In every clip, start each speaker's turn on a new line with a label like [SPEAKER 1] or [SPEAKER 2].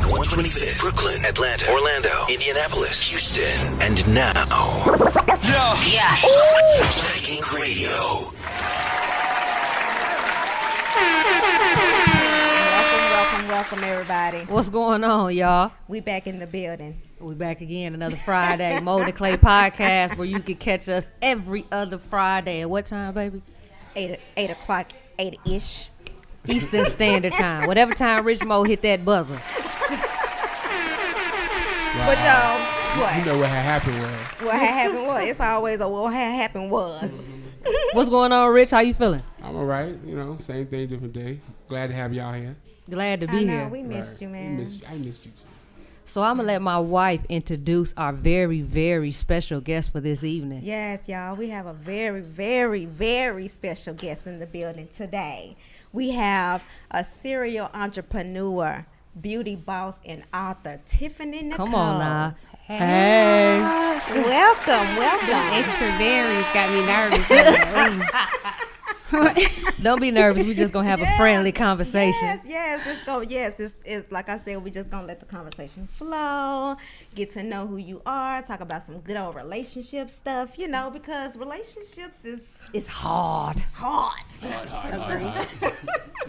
[SPEAKER 1] 125th, Brooklyn, Atlanta, Orlando, Indianapolis, Houston, and now, Black Ink Radio.
[SPEAKER 2] Welcome, everybody.
[SPEAKER 3] What's going on, y'all?
[SPEAKER 2] We back in the building.
[SPEAKER 3] We back again, another Friday, Mold and Clay podcast, where you can catch us every other Friday. At what time, baby?
[SPEAKER 2] 8 o'clock, 8-ish.
[SPEAKER 3] Eastern Standard Time. Whatever time Rich Mo hit that buzzer.
[SPEAKER 2] But y'all, what?
[SPEAKER 4] You know what had happened was.
[SPEAKER 2] What had happened was. It's always a what had happened was.
[SPEAKER 3] What's going on, Rich? How you feeling?
[SPEAKER 4] I'm all right. You know, same thing, different day. Glad to have y'all here.
[SPEAKER 3] Glad to be here.
[SPEAKER 2] We missed you, man.
[SPEAKER 4] I missed you too.
[SPEAKER 3] So I'm going to let my wife introduce our very, very special guest for this evening.
[SPEAKER 2] Yes, y'all. We have a very, very, very special guest in the building today. We have a serial entrepreneur, beauty boss, and author, Tiffany Nicole.
[SPEAKER 3] Come on now. Hey.
[SPEAKER 2] Welcome.
[SPEAKER 5] Extra berries got me nervous.
[SPEAKER 3] Don't be nervous. We just going to have a friendly conversation.
[SPEAKER 2] It's like I said, we just going to let the conversation flow, get to know who you are, talk about some good old relationship stuff, you know, because relationships
[SPEAKER 3] It's hard.
[SPEAKER 4] Hard.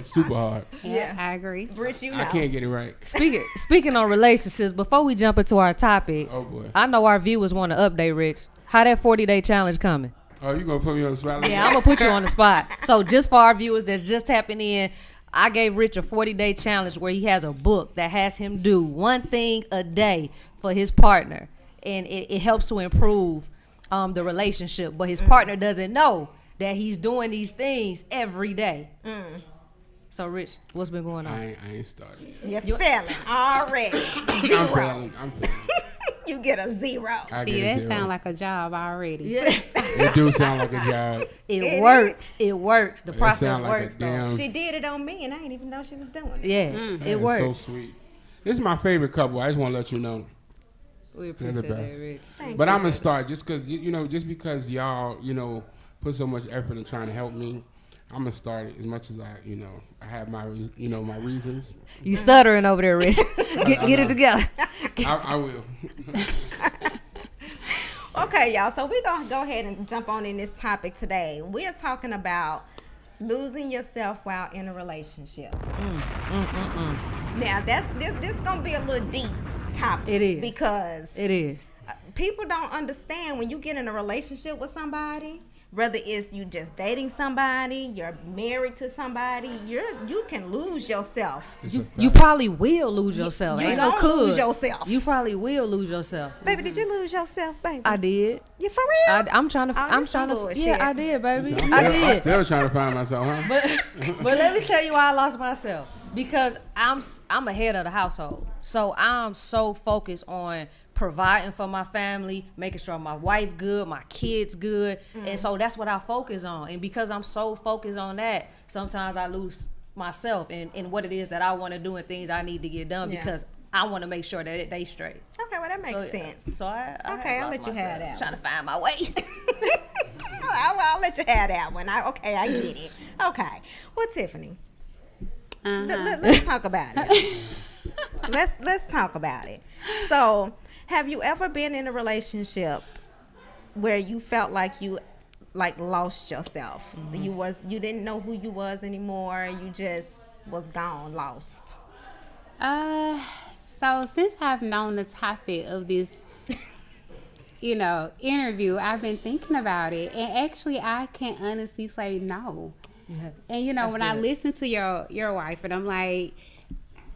[SPEAKER 4] Super hard.
[SPEAKER 5] Yeah, I agree.
[SPEAKER 2] Rich, you know.
[SPEAKER 4] I can't get it right.
[SPEAKER 3] Speaking on relationships, before we jump into our topic,
[SPEAKER 4] Oh, boy.
[SPEAKER 3] I know our viewers want to update, Rich. How that 40-day challenge coming?
[SPEAKER 4] Oh, you going to put me on the spot? Like
[SPEAKER 3] Yeah, I'm going to put you on the spot. So just for our viewers that's just tapping in, I gave Rich a 40-day challenge where he has a book that has him do one thing a day for his partner. And it helps to improve the relationship. But his partner doesn't know that he's doing these things every day. So, Rich, what's been going on?
[SPEAKER 4] I ain't started.
[SPEAKER 2] You're failing already.
[SPEAKER 4] I'm failing.
[SPEAKER 2] You get a 0.
[SPEAKER 4] I
[SPEAKER 5] See,
[SPEAKER 4] get a
[SPEAKER 5] that
[SPEAKER 4] 0.
[SPEAKER 5] sound like a job already.
[SPEAKER 3] Yeah.
[SPEAKER 4] It do sound like a job.
[SPEAKER 3] It works. It works. The
[SPEAKER 4] It
[SPEAKER 3] process
[SPEAKER 4] sound like a
[SPEAKER 3] works, though.
[SPEAKER 4] damn-
[SPEAKER 2] She did it on me, and I didn't even know she was doing it.
[SPEAKER 3] Yeah,
[SPEAKER 4] That
[SPEAKER 3] it
[SPEAKER 4] is
[SPEAKER 3] works.
[SPEAKER 4] so sweet. This is my favorite couple. I just want to let you know.
[SPEAKER 3] We
[SPEAKER 4] They're the
[SPEAKER 3] appreciate that,
[SPEAKER 4] best.
[SPEAKER 3] Rich.
[SPEAKER 4] But I'm going to start just because, just because y'all, put so much effort in trying to help me. I'm going to start it as much as I have my, my reasons.
[SPEAKER 3] You stuttering over there, Rich. Get it together.
[SPEAKER 4] I will.
[SPEAKER 2] Okay, y'all. So we're going to go ahead and jump on in this topic today. We're talking about losing yourself while in a relationship. Now, this going to be a little deep topic.
[SPEAKER 3] It is.
[SPEAKER 2] Because
[SPEAKER 3] It is.
[SPEAKER 2] people don't understand when you get in a relationship with somebody, whether it's you just dating somebody, you're married to somebody, you can lose yourself.
[SPEAKER 3] You probably will lose yourself.
[SPEAKER 2] You
[SPEAKER 3] Ain't no
[SPEAKER 2] gonna
[SPEAKER 3] could.
[SPEAKER 2] lose yourself.
[SPEAKER 3] You probably will lose yourself.
[SPEAKER 2] Baby, did you lose yourself, baby?
[SPEAKER 3] I did.
[SPEAKER 2] You for real?
[SPEAKER 3] I'm trying to.
[SPEAKER 2] Oh,
[SPEAKER 3] I'm
[SPEAKER 2] this some
[SPEAKER 3] trying to.
[SPEAKER 2] bullshit.
[SPEAKER 3] Yeah, I did, baby.
[SPEAKER 4] I'm
[SPEAKER 3] I
[SPEAKER 4] still- I'm
[SPEAKER 3] did.
[SPEAKER 4] still trying to find myself, huh?
[SPEAKER 3] But let me tell you why I lost myself. Because I'm a head of the household, so I'm so focused on providing for my family, making sure my wife good, my kids good, and so that's what I focus on. And because I'm so focused on that, sometimes I lose myself in what it is that I want to do and things I need to get done because I want to make sure that they straight.
[SPEAKER 2] Okay, well, that makes sense.
[SPEAKER 3] So
[SPEAKER 2] Okay, I'll let you have that.
[SPEAKER 3] I'm trying to find my way.
[SPEAKER 2] I'll let you have that one. I get it. Okay. Well, Tiffany, let's talk about it. Let's talk about it. So, have you ever been in a relationship where you felt like you lost yourself? You didn't know who you was anymore. You just was gone, lost.
[SPEAKER 5] So since I've known the topic of this, interview, I've been thinking about it, and actually, I can honestly say no.
[SPEAKER 3] Yeah.
[SPEAKER 5] And when I listen to your wife, and I'm like,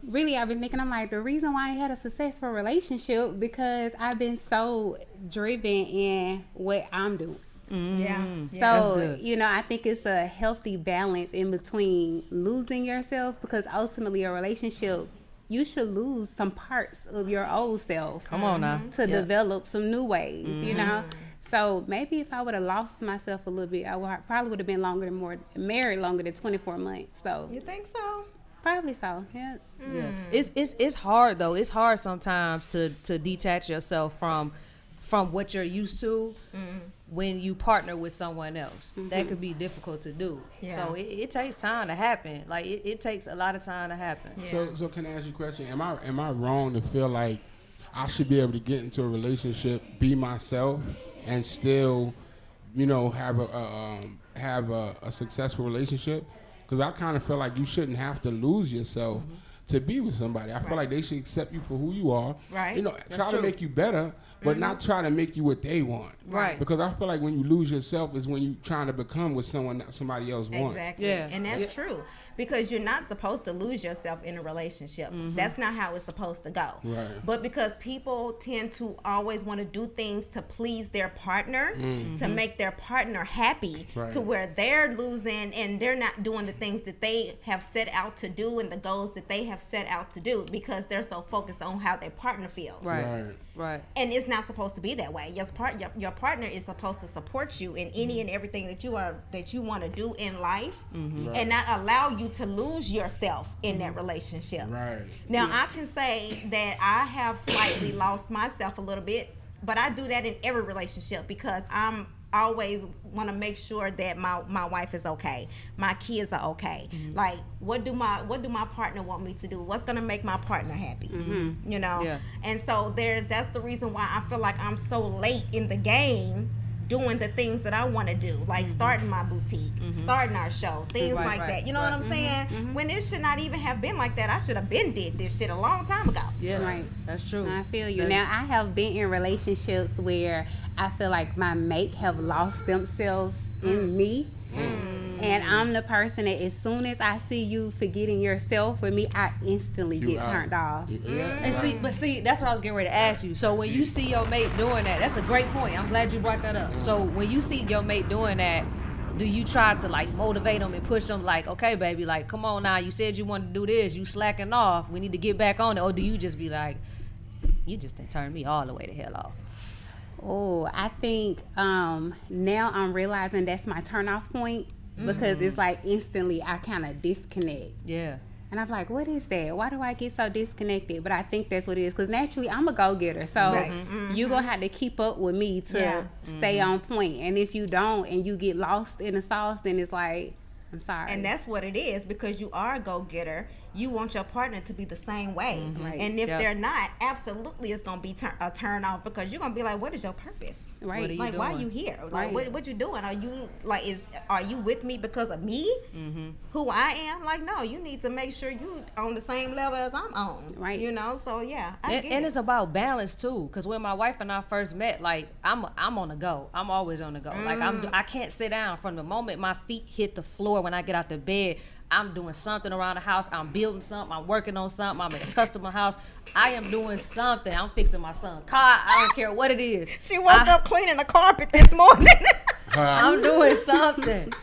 [SPEAKER 5] really, I've been thinking, I'm like, the reason why I had a successful relationship because I've been so driven in what I'm doing.
[SPEAKER 2] Yeah.
[SPEAKER 5] So, I think it's a healthy balance in between losing yourself, because ultimately a relationship, you should lose some parts of your old self.
[SPEAKER 3] Come on now.
[SPEAKER 5] To develop some new ways, So maybe if I would have lost myself a little bit, I probably would have been married longer than 24 months. So
[SPEAKER 2] You think so?
[SPEAKER 5] probably so, yeah.
[SPEAKER 3] Yeah. It's hard though. It's hard sometimes to detach yourself from what you're used to, when you partner with someone else. That could be difficult to do. So it takes time to happen. Like it takes a lot of time to happen.
[SPEAKER 4] So can I ask you a question? Am I wrong to feel like I should be able to get into a relationship, be myself, and still, have a successful relationship? Because I kind of feel like you shouldn't have to lose yourself to be with somebody. I feel like they should accept you for who you are.
[SPEAKER 2] Right.
[SPEAKER 4] Try to make you better, but not try to make you what they want.
[SPEAKER 3] Right.
[SPEAKER 4] Because I feel like when you lose yourself is when you trying to become what somebody else wants.
[SPEAKER 2] Exactly.
[SPEAKER 3] Yeah.
[SPEAKER 2] And that's true. Because you're not supposed to lose yourself in a relationship. That's not how it's supposed to go.
[SPEAKER 4] Right.
[SPEAKER 2] But because people tend to always want to do things to please their partner, to make their partner happy, to where they're losing and they're not doing the things that they have set out to do and the goals that they have set out to do because they're so focused on how their partner feels.
[SPEAKER 3] Right.
[SPEAKER 2] And it's not supposed to be that way. Your partner is supposed to support you in any and everything that you want to do in life, and not allow you to lose yourself in that relationship.
[SPEAKER 4] Right.
[SPEAKER 2] Now I can say that I have slightly lost myself a little bit, but I do that in every relationship because I'm always want to make sure that my wife is okay, my kids are okay. Like what do my partner want me to do? What's gonna make my partner happy? And so that's the reason why I feel like I'm so late in the game doing the things that I want to do, like starting my boutique, starting our show, things like that. You know what I'm saying? When it should not even have been like that. I should have been did this shit a long time ago.
[SPEAKER 3] Yeah,
[SPEAKER 5] Right.
[SPEAKER 3] That's true.
[SPEAKER 5] I feel you. Now, I have been in relationships where I feel like my mate have lost themselves in me. And I'm the person that as soon as I see you forgetting yourself for me, I instantly get turned off.
[SPEAKER 3] And see, that's what I was getting ready to ask you. So when you see your mate doing that, that's a great point. I'm glad you brought that up. So when you see your mate doing that, do you try to like motivate them and push them like, okay, baby, like, come on now, you said you wanted to do this, you slacking off, we need to get back on it? Or do you just be like, you just didn't turn me all the way the hell off?
[SPEAKER 5] Oh, I think now I'm realizing that's my turn-off point because it's like instantly I kind of disconnect.
[SPEAKER 3] Yeah.
[SPEAKER 5] And I'm like, what is that? Why do I get so disconnected? But I think that's what it is because naturally I'm a go-getter. So you're going to have to keep up with me to stay on point. And if you don't and you get lost in the sauce, then it's like, I'm sorry.
[SPEAKER 2] And that's what it is because you are a go-getter. You want your partner to be the same way.
[SPEAKER 5] Right.
[SPEAKER 2] And if they're not, absolutely it's going to be a turn off because you're going to be like, what is your purpose?
[SPEAKER 5] Right.
[SPEAKER 3] What are you
[SPEAKER 2] Like,
[SPEAKER 3] doing?
[SPEAKER 2] why are you here? Like,
[SPEAKER 5] Right.
[SPEAKER 2] what you doing? Are you like, are you with me because of me? Who I am? Like, no, you need to make sure you on the same level as I'm on.
[SPEAKER 5] Right.
[SPEAKER 2] So yeah, I get
[SPEAKER 3] And
[SPEAKER 2] it.
[SPEAKER 3] it's about balance too, because when my wife and I first met, like I'm on the go. I'm always on the go. Like I can't sit down from the moment my feet hit the floor when I get out the bed. I'm doing something around the house. I'm building something. I'm working on something. I'm in a customer house. I am doing something. I'm fixing my son's car. I don't care what it is.
[SPEAKER 2] She woke up cleaning the carpet this morning.
[SPEAKER 3] I'm doing something.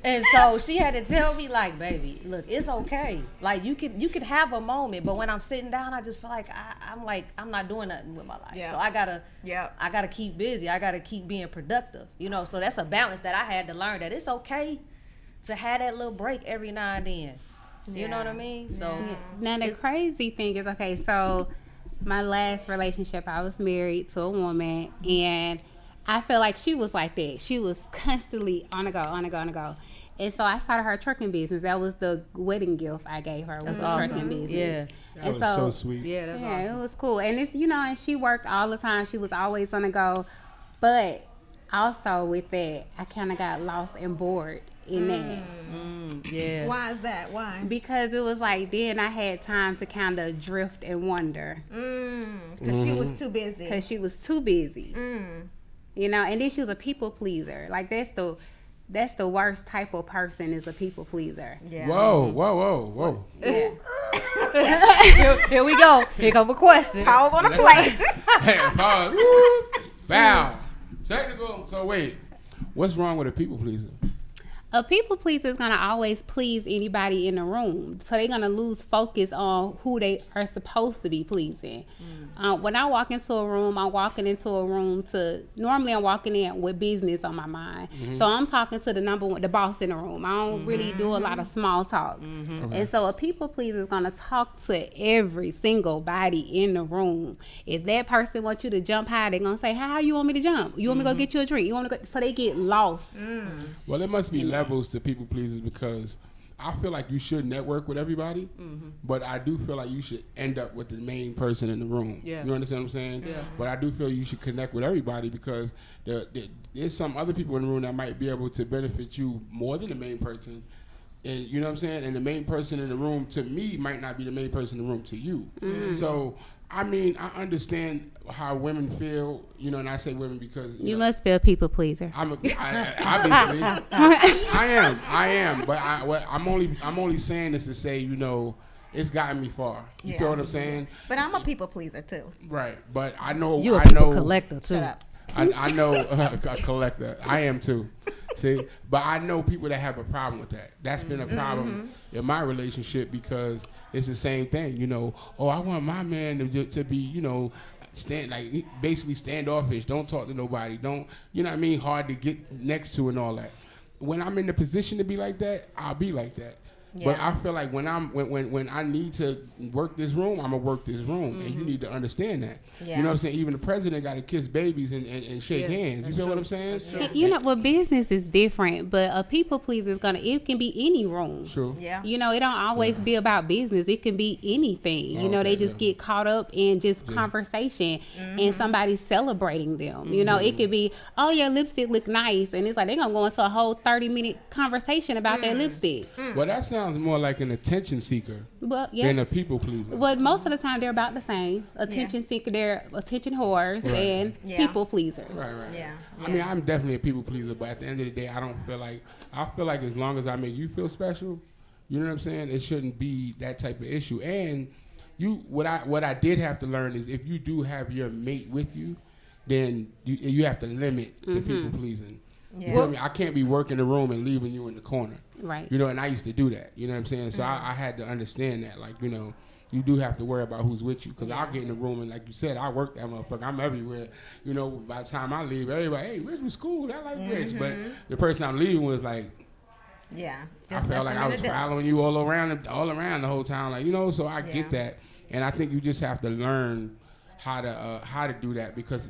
[SPEAKER 3] And so she had to tell me, like, baby, look, it's okay. Like, you could have a moment, but when I'm sitting down, I just feel like I'm not doing nothing with my life.
[SPEAKER 2] Yeah.
[SPEAKER 3] So I gotta keep busy. I gotta keep being productive. So that's a balance that I had to learn, that it's okay to have that little break every now and then. You know what I mean? So
[SPEAKER 5] Now the crazy thing is, okay, so my last relationship, I was married to a woman, and I feel like she was like that. She was constantly on the go. And so I started her trucking business. That was the wedding gift I gave her, was a trucking business.
[SPEAKER 3] Yeah.
[SPEAKER 4] That was so sweet.
[SPEAKER 3] Yeah, that's awesome.
[SPEAKER 5] It was cool. And it's, and she worked all the time. She was always on the go. But also with that, I kind of got lost and bored in that.
[SPEAKER 3] Yeah.
[SPEAKER 2] Why is that? Why?
[SPEAKER 5] Because it was like then I had time to kind of drift and wonder.
[SPEAKER 2] Because she was too busy.
[SPEAKER 5] Because she was too busy. And then she was a people pleaser. Like that's the worst type of person, is a people pleaser.
[SPEAKER 2] Yeah.
[SPEAKER 4] Whoa.
[SPEAKER 5] Yeah.
[SPEAKER 3] Here we go. Here come a question.
[SPEAKER 2] Pause on the plate.
[SPEAKER 4] Hey, pause. Foul. Technical. So wait, what's wrong with a people pleaser?
[SPEAKER 5] A people pleaser is gonna always please anybody in the room, so they're gonna lose focus on who they are supposed to be pleasing. When I walk into a room, I'm walking into a room normally I'm walking in with business on my mind. So I'm talking to the boss in the room. I don't really do a lot of small talk. And so a people pleaser is gonna talk to every single body in the room. If that person wants you to jump high, they're gonna say, how you want me to jump? You want me to go get you a drink? You want to go? So they get lost.
[SPEAKER 4] Well, it must be levels to people pleasers, because I feel like you should network with everybody, but I do feel like you should end up with the main person in the room. You understand what I'm saying? But I do feel you should connect with everybody, because there's some other people in the room that might be able to benefit you more than the main person. And you know what I'm saying? And the main person in the room to me might not be the main person in the room to you. So I mean, I understand how women feel, you know, and I say women because
[SPEAKER 5] you must be a people pleaser.
[SPEAKER 4] Obviously, I am, but I'm only saying this to say, you know, it's gotten me far. You feel what I'm saying?
[SPEAKER 2] But I'm a people pleaser too.
[SPEAKER 4] Right, but I know
[SPEAKER 3] you a people collector too.
[SPEAKER 2] Shut up.
[SPEAKER 4] I know a collector. I am too. See, but I know people that have a problem with that. That's been a problem in my relationship, because it's the same thing. You know, oh, I want my man to be, you know, basically standoffish. Don't talk to nobody. Don't, you know what I mean? Hard to get next to and all that. When I'm in the position to be like that, I'll be like that. Yeah. But I feel like when I need to work this room, I'm gonna work this room, and you need to understand that. Yeah. You know what I'm saying? Even the president got to kiss babies and shake hands. You feel what I'm saying?
[SPEAKER 5] You know, well, business is different, but a people pleaser is it can be any room.
[SPEAKER 4] True.
[SPEAKER 5] Yeah. You know, it don't always be about business. It can be anything. You know, they just get caught up in just conversation and somebody celebrating them. You know, it could be, oh, your lipstick look nice, and it's like they're gonna go into a whole 30-minute conversation about their lipstick.
[SPEAKER 4] Well, that sounds more like an attention seeker than a people pleaser.
[SPEAKER 5] But most of the time they're about the same. Attention seeker, they're attention whores and people pleasers.
[SPEAKER 4] Right. Yeah. I mean, I'm definitely a people pleaser, but at the end of the day, I feel like as long as I make you feel special, you know what I'm saying, it shouldn't be that type of issue. And what I did have to learn is, if you do have your mate with you, then you have to limit the people pleasing. Yeah. You feel me? I can't be working the room and leaving you in the corner.
[SPEAKER 5] Right.
[SPEAKER 4] You know, and I used to do that. You know what I'm saying? So I had to understand that, like, you know, you do have to worry about who's with you. Because I'll get in the room, and like you said, I work that motherfucker. I'm everywhere. You know, by the time I leave, everybody, hey, Rich was cool. I like Rich. But the person I'm leaving was like, I felt like I was following you all around the whole time. Like, you know, so I get that. And I think you just have to learn how to do that, because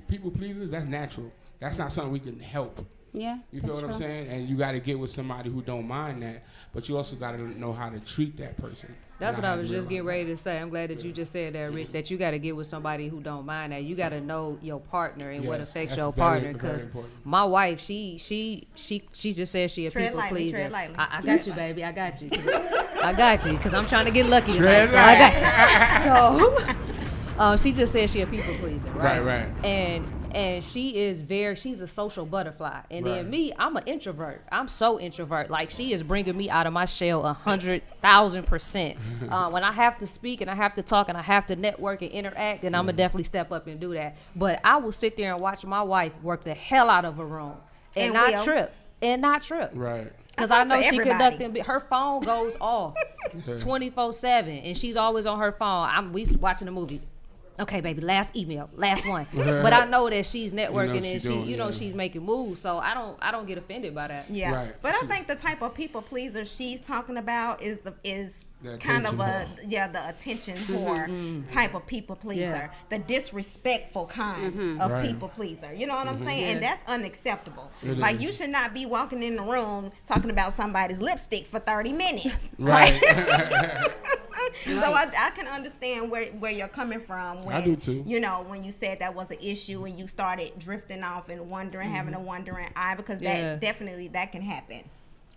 [SPEAKER 4] people pleasers, that's natural. That's not something we can help.
[SPEAKER 5] Yeah.
[SPEAKER 4] You feel what I'm saying? And you got to get with somebody who don't mind that, but you also got to know how to treat that person.
[SPEAKER 3] That's what I was just getting ready to say. I'm glad that you just said that, Rich, that you got to get with somebody who don't mind that. You got to know your partner and what affects your partner. Because my wife, she just said she a people pleaser.
[SPEAKER 2] Tread lightly.
[SPEAKER 3] I got you, baby. I got you. I got you, because I'm trying to get lucky tonight. So I got you. So she just said she a people pleaser, right?
[SPEAKER 4] Right.
[SPEAKER 3] And she's a social butterfly. And then me, I'm an introvert. I'm so introvert. Like, she is bringing me out of my shell 100,000%. When I have to speak and I have to talk and I have to network and interact, then I'm going to definitely step up and do that. But I will sit there and watch my wife work the hell out of a room and not trip.
[SPEAKER 4] Right.
[SPEAKER 3] Because I know she conducting. Her phone goes off 24/7, and she's always on her phone. We watching a movie. Okay, baby, last email, last one. But I know that she's networking and she's making moves, so I don't get offended by that.
[SPEAKER 2] Yeah. Right. But I think the type of people pleaser she's talking about is kind of the attention whore type of people pleaser, the disrespectful kind of people pleaser. You know what I'm saying? And that's unacceptable. Like, you should not be walking in the room talking about somebody's lipstick for 30 minutes.
[SPEAKER 4] Right.
[SPEAKER 2] So I can understand where you're coming from. When,
[SPEAKER 4] I do too.
[SPEAKER 2] You know, when you said that was an issue and you started drifting off and wondering, having a wondering eye, because that definitely that can happen.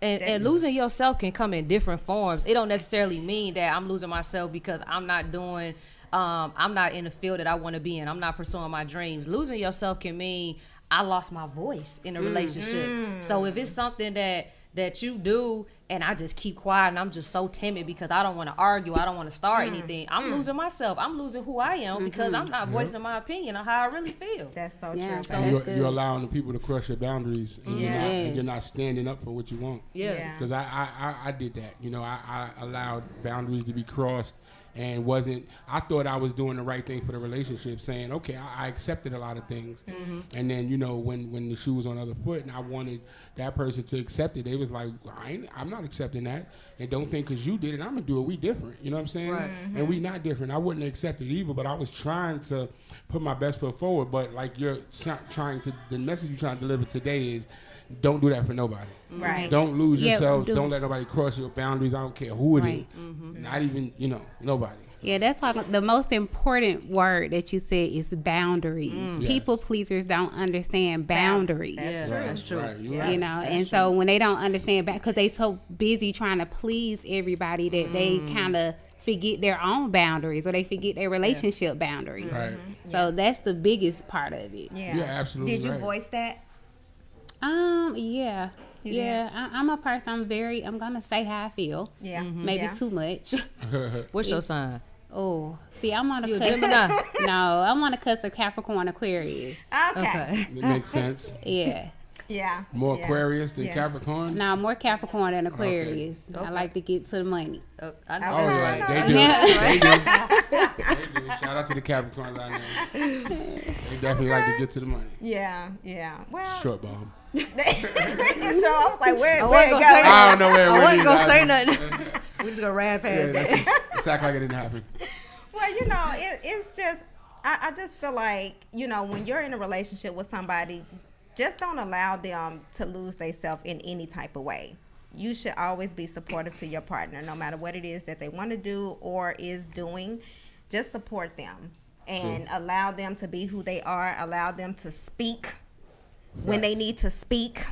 [SPEAKER 3] And losing yourself can come in different forms. It don't necessarily mean that I'm losing myself because I'm not doing, I'm not in the field that I want to be in. I'm not pursuing my dreams. Losing yourself can mean I lost my voice in a relationship. So if it's something that that you do, and I just keep quiet, and I'm just so timid because I don't want to argue, I don't want to start anything. I'm losing myself. I'm losing who I am because I'm not voicing my opinion on how I really feel.
[SPEAKER 2] That's so
[SPEAKER 5] Yeah,
[SPEAKER 2] true.
[SPEAKER 5] so
[SPEAKER 4] You're allowing the people to crush your boundaries, and,
[SPEAKER 5] Yes.
[SPEAKER 4] you're not standing up for what you want.
[SPEAKER 3] Yeah.
[SPEAKER 4] Because I did that. You know, I allowed boundaries to be crossed, and I thought I was doing the right thing for the relationship, saying, okay, I accepted a lot of things. And then, you know, when the shoe was on the other foot and I wanted that person to accept it, they was like, I'm not accepting that. And don't think because you did it, I'm going to do it. We different. You know what I'm saying?
[SPEAKER 3] Right.
[SPEAKER 4] And we not different. I wouldn't accept it either, but I was trying to put my best foot forward. But like the message you're trying to deliver today is, don't do that for nobody.
[SPEAKER 2] Right.
[SPEAKER 4] Don't lose
[SPEAKER 5] Yeah,
[SPEAKER 4] yourself. Don't let nobody cross your boundaries. I don't care who it is.
[SPEAKER 5] Right.
[SPEAKER 4] Not even, nobody.
[SPEAKER 5] Yeah, that's like the most important word that you said is boundaries. People pleasers don't understand boundaries.
[SPEAKER 2] That's true.
[SPEAKER 3] That's true.
[SPEAKER 4] Right, you're
[SPEAKER 2] Yeah.
[SPEAKER 4] right.
[SPEAKER 5] You know, and so when they don't understand because they so busy trying to please everybody that they kind of forget their own boundaries or they forget their relationship boundaries.
[SPEAKER 4] Right.
[SPEAKER 5] So that's the biggest part of it.
[SPEAKER 2] Yeah.
[SPEAKER 4] You're absolutely
[SPEAKER 2] Did you
[SPEAKER 4] right.
[SPEAKER 2] voice that?
[SPEAKER 5] Yeah.
[SPEAKER 2] You
[SPEAKER 5] I'm a person. I'm gonna say how I feel.
[SPEAKER 2] Yeah.
[SPEAKER 5] Maybe
[SPEAKER 2] Yeah.
[SPEAKER 5] too much.
[SPEAKER 3] What's your sign?
[SPEAKER 5] Oh, see, I'm on a
[SPEAKER 3] You a
[SPEAKER 5] cusp.
[SPEAKER 3] Gemini?
[SPEAKER 5] No, I'm on a cusp of Capricorn Aquarius.
[SPEAKER 2] Okay.
[SPEAKER 4] It makes sense.
[SPEAKER 5] Yeah.
[SPEAKER 2] Yeah.
[SPEAKER 4] More
[SPEAKER 2] Yeah.
[SPEAKER 4] Aquarius than
[SPEAKER 2] Yeah.
[SPEAKER 4] Capricorn.
[SPEAKER 5] No, more Capricorn than Aquarius. I
[SPEAKER 3] Okay.
[SPEAKER 5] like to get to the money.
[SPEAKER 3] I know
[SPEAKER 4] Oh,
[SPEAKER 3] that's
[SPEAKER 4] yeah,
[SPEAKER 3] right.
[SPEAKER 4] they do.
[SPEAKER 5] Yeah.
[SPEAKER 4] They do. They do. Shout out to the Capricorns out there. They definitely like to get to the money.
[SPEAKER 2] Yeah. Yeah. Well.
[SPEAKER 4] Short bomb.
[SPEAKER 2] So I was like, where
[SPEAKER 3] I
[SPEAKER 2] it
[SPEAKER 3] wasn't
[SPEAKER 2] go?
[SPEAKER 3] gonna say
[SPEAKER 4] I don't know where it
[SPEAKER 3] I
[SPEAKER 4] went
[SPEAKER 3] wasn't gonna
[SPEAKER 4] either.
[SPEAKER 3] say nothing. We just gonna rap past
[SPEAKER 4] Yeah,
[SPEAKER 3] that.
[SPEAKER 4] let's act like it didn't happen.
[SPEAKER 2] Well, it's just, I just feel like, when you're in a relationship with somebody, just don't allow them to lose themselves in any type of way. You should always be supportive to your partner, no matter what it is that they want to do or is doing. Just support them and allow them to be who they are. Allow them to speak when they need to speak,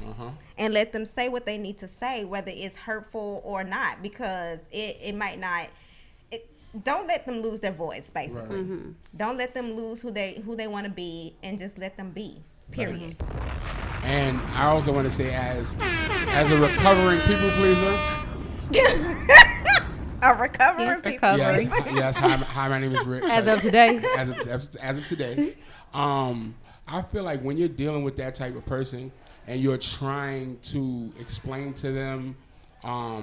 [SPEAKER 2] and let them say what they need to say, whether it's hurtful or not, because it might not. Don't let them lose their voice, basically.
[SPEAKER 4] Right.
[SPEAKER 2] Don't let them lose who they want to be, and just let them be. Period.
[SPEAKER 4] And I also want to say, as a recovering people pleaser,
[SPEAKER 2] A recovering
[SPEAKER 5] Yes,
[SPEAKER 2] people.
[SPEAKER 5] recovery.
[SPEAKER 4] yes. Hi, my name is Rick.
[SPEAKER 3] As of today.
[SPEAKER 4] As of today, I feel like when you're dealing with that type of person and you're trying to explain to them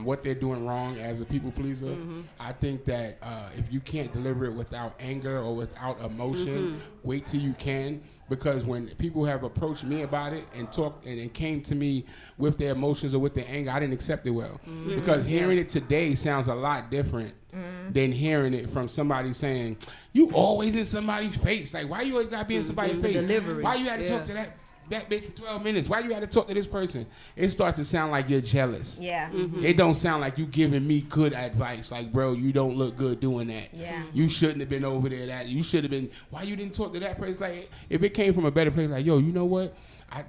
[SPEAKER 4] what they're doing wrong as a people pleaser, I think that if you can't deliver it without anger or without emotion, wait till you can. Because when people have approached me about it and talked and came to me with their emotions or with their anger, I didn't accept it well. Because hearing it today sounds a lot different than hearing it from somebody saying, you always in somebody's face. Like, why you always got to be in somebody's face?
[SPEAKER 3] delivery.
[SPEAKER 4] Why you had to talk to that bitch for 12 minutes? Why you had to talk to this person? It starts to sound like you're jealous.
[SPEAKER 2] Yeah.
[SPEAKER 4] It don't sound like you giving me good advice. Like, bro, you don't look good doing that.
[SPEAKER 2] Yeah.
[SPEAKER 4] You shouldn't have been over there. You should have been. Why you didn't talk to that person? Like, if it came from a better place, like, yo, you know what?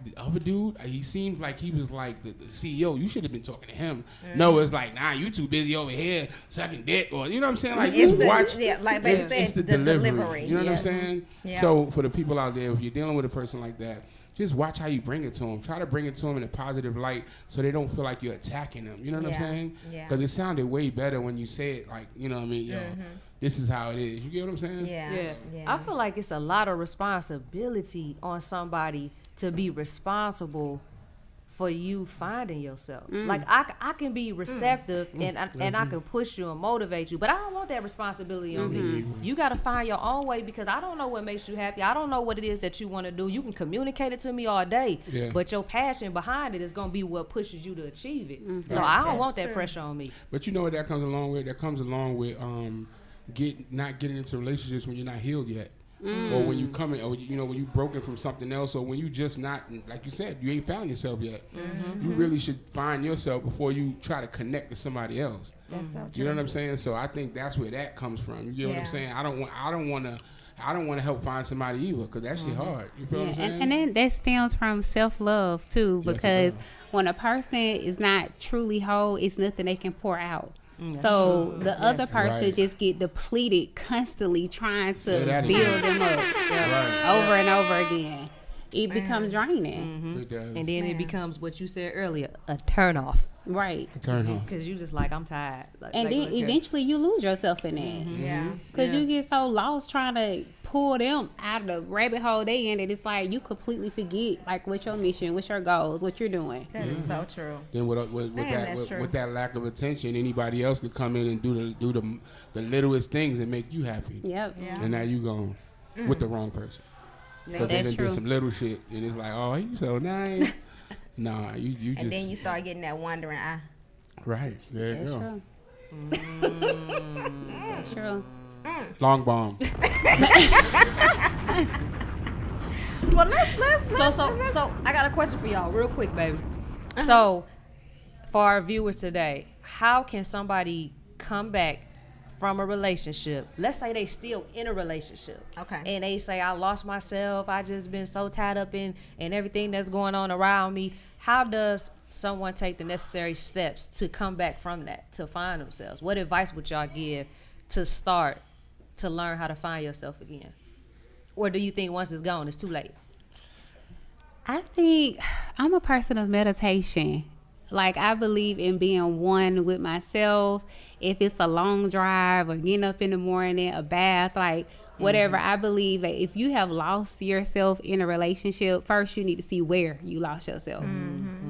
[SPEAKER 4] The other dude, he seems like he was like the CEO. You should have been talking to him. No, it's like, nah, you too busy over here sucking dick, or you know what I'm saying? Like,
[SPEAKER 2] It's
[SPEAKER 4] just watch.
[SPEAKER 2] like baby said,
[SPEAKER 4] It's the delivery. You know what I'm saying?
[SPEAKER 2] Yeah.
[SPEAKER 4] So for the people out there, if you're dealing with a person like that, just watch how you bring it to them. Try to bring it to them in a positive light so they don't feel like you're attacking them. You know what I'm saying?
[SPEAKER 2] Yeah.
[SPEAKER 4] Because it sounded way better when you say it like, you know what I mean? Yo, this is how it is. You get what I'm saying?
[SPEAKER 2] Yeah.
[SPEAKER 3] Yeah. I feel like it's a lot of responsibility on somebody to be responsible for you finding yourself. Like I can be receptive and I can push you and motivate you, but I don't want that responsibility on me. You got to find your own way because I don't know what makes you happy. I don't know what it is that you want to do. You can communicate it to me all day, but your passion behind it is going to be what pushes you to achieve it. So I don't want that pressure on me.
[SPEAKER 4] But you know what that comes along with? That comes along with not getting into relationships when you're not healed yet. Or when you come in, or when you broken from something else, or when you just not, like you said, you ain't found yourself yet. You really should find yourself before you try to connect to somebody else.
[SPEAKER 2] That's so true.
[SPEAKER 4] You know what I'm saying? So I think that's where that comes from. You get what I'm saying? I don't want to help find somebody either, because that shit hard. You feel what I'm saying?
[SPEAKER 5] And then that stems from self-love too,
[SPEAKER 4] Yes, it
[SPEAKER 5] because
[SPEAKER 4] does.
[SPEAKER 5] when a person is not truly whole, it's nothing they can pour out. So the other person
[SPEAKER 4] Right.
[SPEAKER 5] just get depleted constantly trying
[SPEAKER 4] Say
[SPEAKER 5] to
[SPEAKER 4] that
[SPEAKER 5] build
[SPEAKER 4] again.
[SPEAKER 5] them up
[SPEAKER 4] Right.
[SPEAKER 5] over and over again. it becomes draining.
[SPEAKER 4] It does.
[SPEAKER 3] And then it becomes what you said earlier, a turn off.
[SPEAKER 5] Right.
[SPEAKER 4] A turn off.
[SPEAKER 3] Because you just like, I'm tired. Like,
[SPEAKER 5] And then eventually you lose yourself in that.
[SPEAKER 2] Yeah.
[SPEAKER 5] Because you get so lost trying to pull them out of the rabbit hole they in that it's like you completely forget like what's your mission, what's your goals, what you're doing.
[SPEAKER 2] That is so true.
[SPEAKER 4] Then with that lack of attention, anybody else could come in and do the littlest things that make you happy.
[SPEAKER 5] Yep.
[SPEAKER 2] Yeah.
[SPEAKER 4] And now you gone with the wrong person. Because they done did some little shit, and it's like, oh, you so nice. Nah, you just.
[SPEAKER 2] And then you start getting that wondering.
[SPEAKER 4] Right there you go.
[SPEAKER 5] That's true.
[SPEAKER 4] Long bomb.
[SPEAKER 2] Well, let's.
[SPEAKER 3] So I got a question for y'all, real quick, baby. So, for our viewers today, how can somebody come back from a relationship? Let's say they still in a relationship.
[SPEAKER 2] Okay.
[SPEAKER 3] And they say, I lost myself. I just been so tied up in everything that's going on around me. How does someone take the necessary steps to come back from that, to find themselves? What advice would y'all give to start to learn how to find yourself again? Or do you think once it's gone, it's too late?
[SPEAKER 5] I think I'm a person of meditation. Like, I believe in being one with myself. If it's a long drive or getting up in the morning, a bath, like whatever, I believe that if you have lost yourself in a relationship, first you need to see where you lost yourself.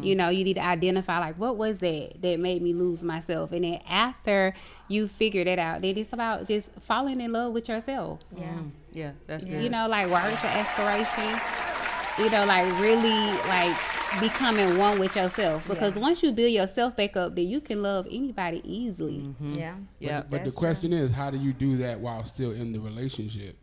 [SPEAKER 5] You know, you need to identify like, what was that made me lose myself? And then after you figure that out, then it's about just falling in love with yourself.
[SPEAKER 3] Yeah, that's good.
[SPEAKER 5] You know, like words of aspiration. You know, like really like becoming one with yourself. Because once you build yourself back up, then you can love anybody easily.
[SPEAKER 3] Yeah.
[SPEAKER 4] But the question is, how do you do that while still in the relationship?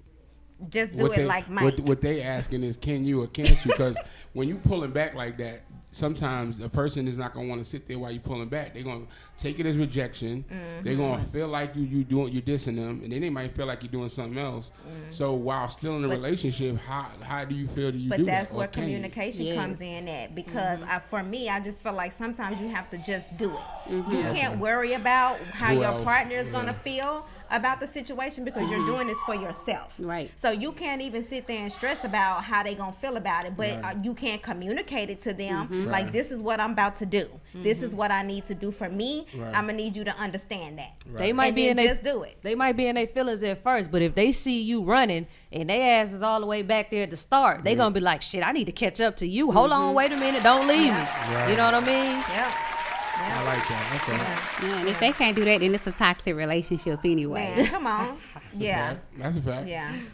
[SPEAKER 2] Just do it like Mike.
[SPEAKER 4] What they asking is, can you or can't you? Because when you pulling back like that, sometimes a person is not gonna want to sit there while you pulling back. They're gonna take it as rejection. They're gonna feel like you're dissing them, and then they might feel like you're doing something else. So while still in a relationship, how do you feel? Do you do that?
[SPEAKER 2] But that's where communication comes in at, because for me, I just feel like sometimes you have to just do it. You can't worry about how your partner is gonna feel about the situation, because you're doing this for yourself.
[SPEAKER 5] Right.
[SPEAKER 2] So you can't even sit there and stress about how they gonna feel about it, but you can't communicate it to them. Like, this is what I'm about to do. This is what I need to do for me. I'm gonna need you to understand that.
[SPEAKER 3] They might be in
[SPEAKER 2] just do it.
[SPEAKER 3] They might be in their feelings at first, but if they see you running and their ass is all the way back there at the start, they gonna be like, shit, I need to catch up to you. Hold on, wait a minute, don't leave me. You know what I mean?
[SPEAKER 4] I like that. Okay.
[SPEAKER 5] Yeah, and if they can't do that, then it's a toxic relationship anyway.
[SPEAKER 2] Man, come on.
[SPEAKER 4] That's a fact.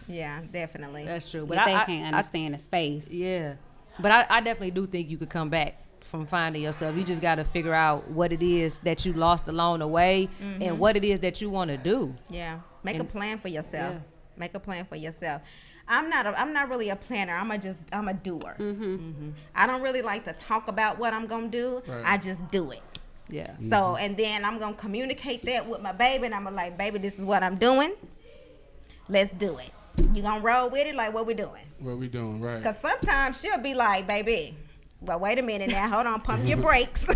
[SPEAKER 2] Yeah, definitely.
[SPEAKER 3] That's true.
[SPEAKER 5] But
[SPEAKER 3] But
[SPEAKER 5] they can't understand the space.
[SPEAKER 3] Yeah. But I definitely do think you could come back from finding yourself. You just got to figure out what it is that you lost along the way and what it is that you want to do.
[SPEAKER 2] Yeah. Make a plan for yourself. Make a plan for yourself. I'm not really a planner. I'm a doer. I don't really like to talk about what I'm gonna do. I just do it.
[SPEAKER 3] Yeah.
[SPEAKER 2] So, and then I'm gonna communicate that with my baby, and I'm gonna like, baby, this is what I'm doing. Let's do it. You gonna roll with it? Like, what we doing?
[SPEAKER 4] What we doing, right?
[SPEAKER 2] Because sometimes she'll be like, baby, well, wait a minute now. Hold on, pump your brakes.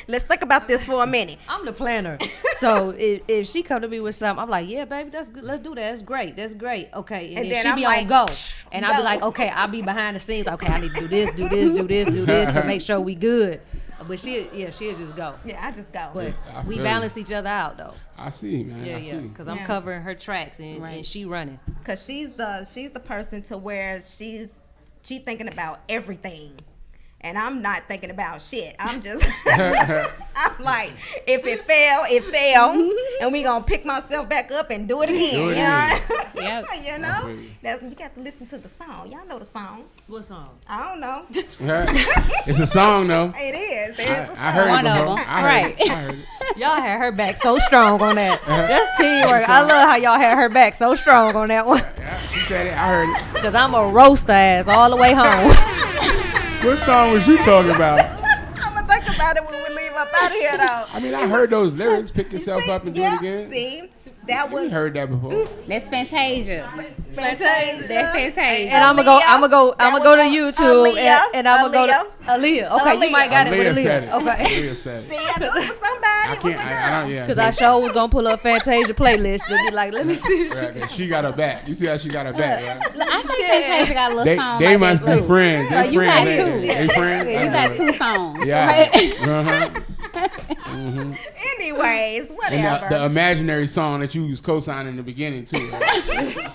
[SPEAKER 2] Let's think about this for a minute.
[SPEAKER 3] I'm the planner. So if she come to me with something, I'm like, yeah, baby, that's good. Let's do that. That's great. That's great. Okay. And then she
[SPEAKER 2] I'm
[SPEAKER 3] be
[SPEAKER 2] like,
[SPEAKER 3] on go. And I'll be like, okay, I'll be behind the scenes. Okay, I need to do this to make sure we good. But she'll just go.
[SPEAKER 2] Yeah, I just go.
[SPEAKER 3] But we balance each other out, though.
[SPEAKER 4] I see, man. I see.
[SPEAKER 3] Because I'm covering her tracks and she running.
[SPEAKER 2] Because she's the person to where she's thinking about everything. And I'm not thinking about shit. I'm just, I'm like, if it fell, it fell. And we going to pick myself back up and do it again.
[SPEAKER 5] Yep.
[SPEAKER 2] You know? You got to listen to the song. Y'all know the song.
[SPEAKER 3] What song?
[SPEAKER 2] I don't know.
[SPEAKER 4] It's a song, though.
[SPEAKER 2] It is. There is a song.
[SPEAKER 4] I heard
[SPEAKER 5] One
[SPEAKER 4] it
[SPEAKER 5] of
[SPEAKER 4] before.
[SPEAKER 5] them.
[SPEAKER 4] I
[SPEAKER 5] Right.
[SPEAKER 4] heard it.
[SPEAKER 3] Y'all had her back so strong on that. That's teamwork. I love how y'all had her back so strong on that one.
[SPEAKER 4] Yeah, she said it. I heard it.
[SPEAKER 3] Because I'm a roaster ass all the way home.
[SPEAKER 4] What song was you talking about?
[SPEAKER 2] I'm going to think about it when we leave up out of here, though.
[SPEAKER 4] I mean, I heard those lyrics. Pick yourself up and do it again.
[SPEAKER 2] See? That
[SPEAKER 4] We
[SPEAKER 2] was
[SPEAKER 4] heard that before.
[SPEAKER 5] That's Fantasia.
[SPEAKER 2] Fantasia.
[SPEAKER 5] That's Fantasia.
[SPEAKER 3] And I'm gonna go to YouTube and I'm gonna go to Aaliyah. Okay, you might got it with
[SPEAKER 4] said
[SPEAKER 3] Aaliyah.
[SPEAKER 4] it.
[SPEAKER 3] Okay.
[SPEAKER 4] Aaliyah said
[SPEAKER 2] See,
[SPEAKER 4] it.
[SPEAKER 2] I knew it was somebody.
[SPEAKER 4] I
[SPEAKER 2] It was a
[SPEAKER 4] can't.
[SPEAKER 2] girl.
[SPEAKER 4] I don't. Yeah.
[SPEAKER 3] Because I sure was gonna pull up Fantasia playlist and be like, let me see this shit.
[SPEAKER 4] Right, she got her back. You see how she got her back, right?
[SPEAKER 5] I think Fantasia got a little song
[SPEAKER 4] They
[SPEAKER 5] like
[SPEAKER 4] must
[SPEAKER 5] that
[SPEAKER 4] be
[SPEAKER 5] too.
[SPEAKER 4] friends.
[SPEAKER 5] So
[SPEAKER 4] They
[SPEAKER 5] you got
[SPEAKER 4] friends.
[SPEAKER 5] two.
[SPEAKER 4] They friends.
[SPEAKER 5] Yeah, you got 2 songs.
[SPEAKER 4] Yeah.
[SPEAKER 5] Right?
[SPEAKER 4] Uh-huh.
[SPEAKER 2] Anyways,
[SPEAKER 4] And
[SPEAKER 2] whatever.
[SPEAKER 4] the imaginary song that you was co-signing in the beginning too. Right?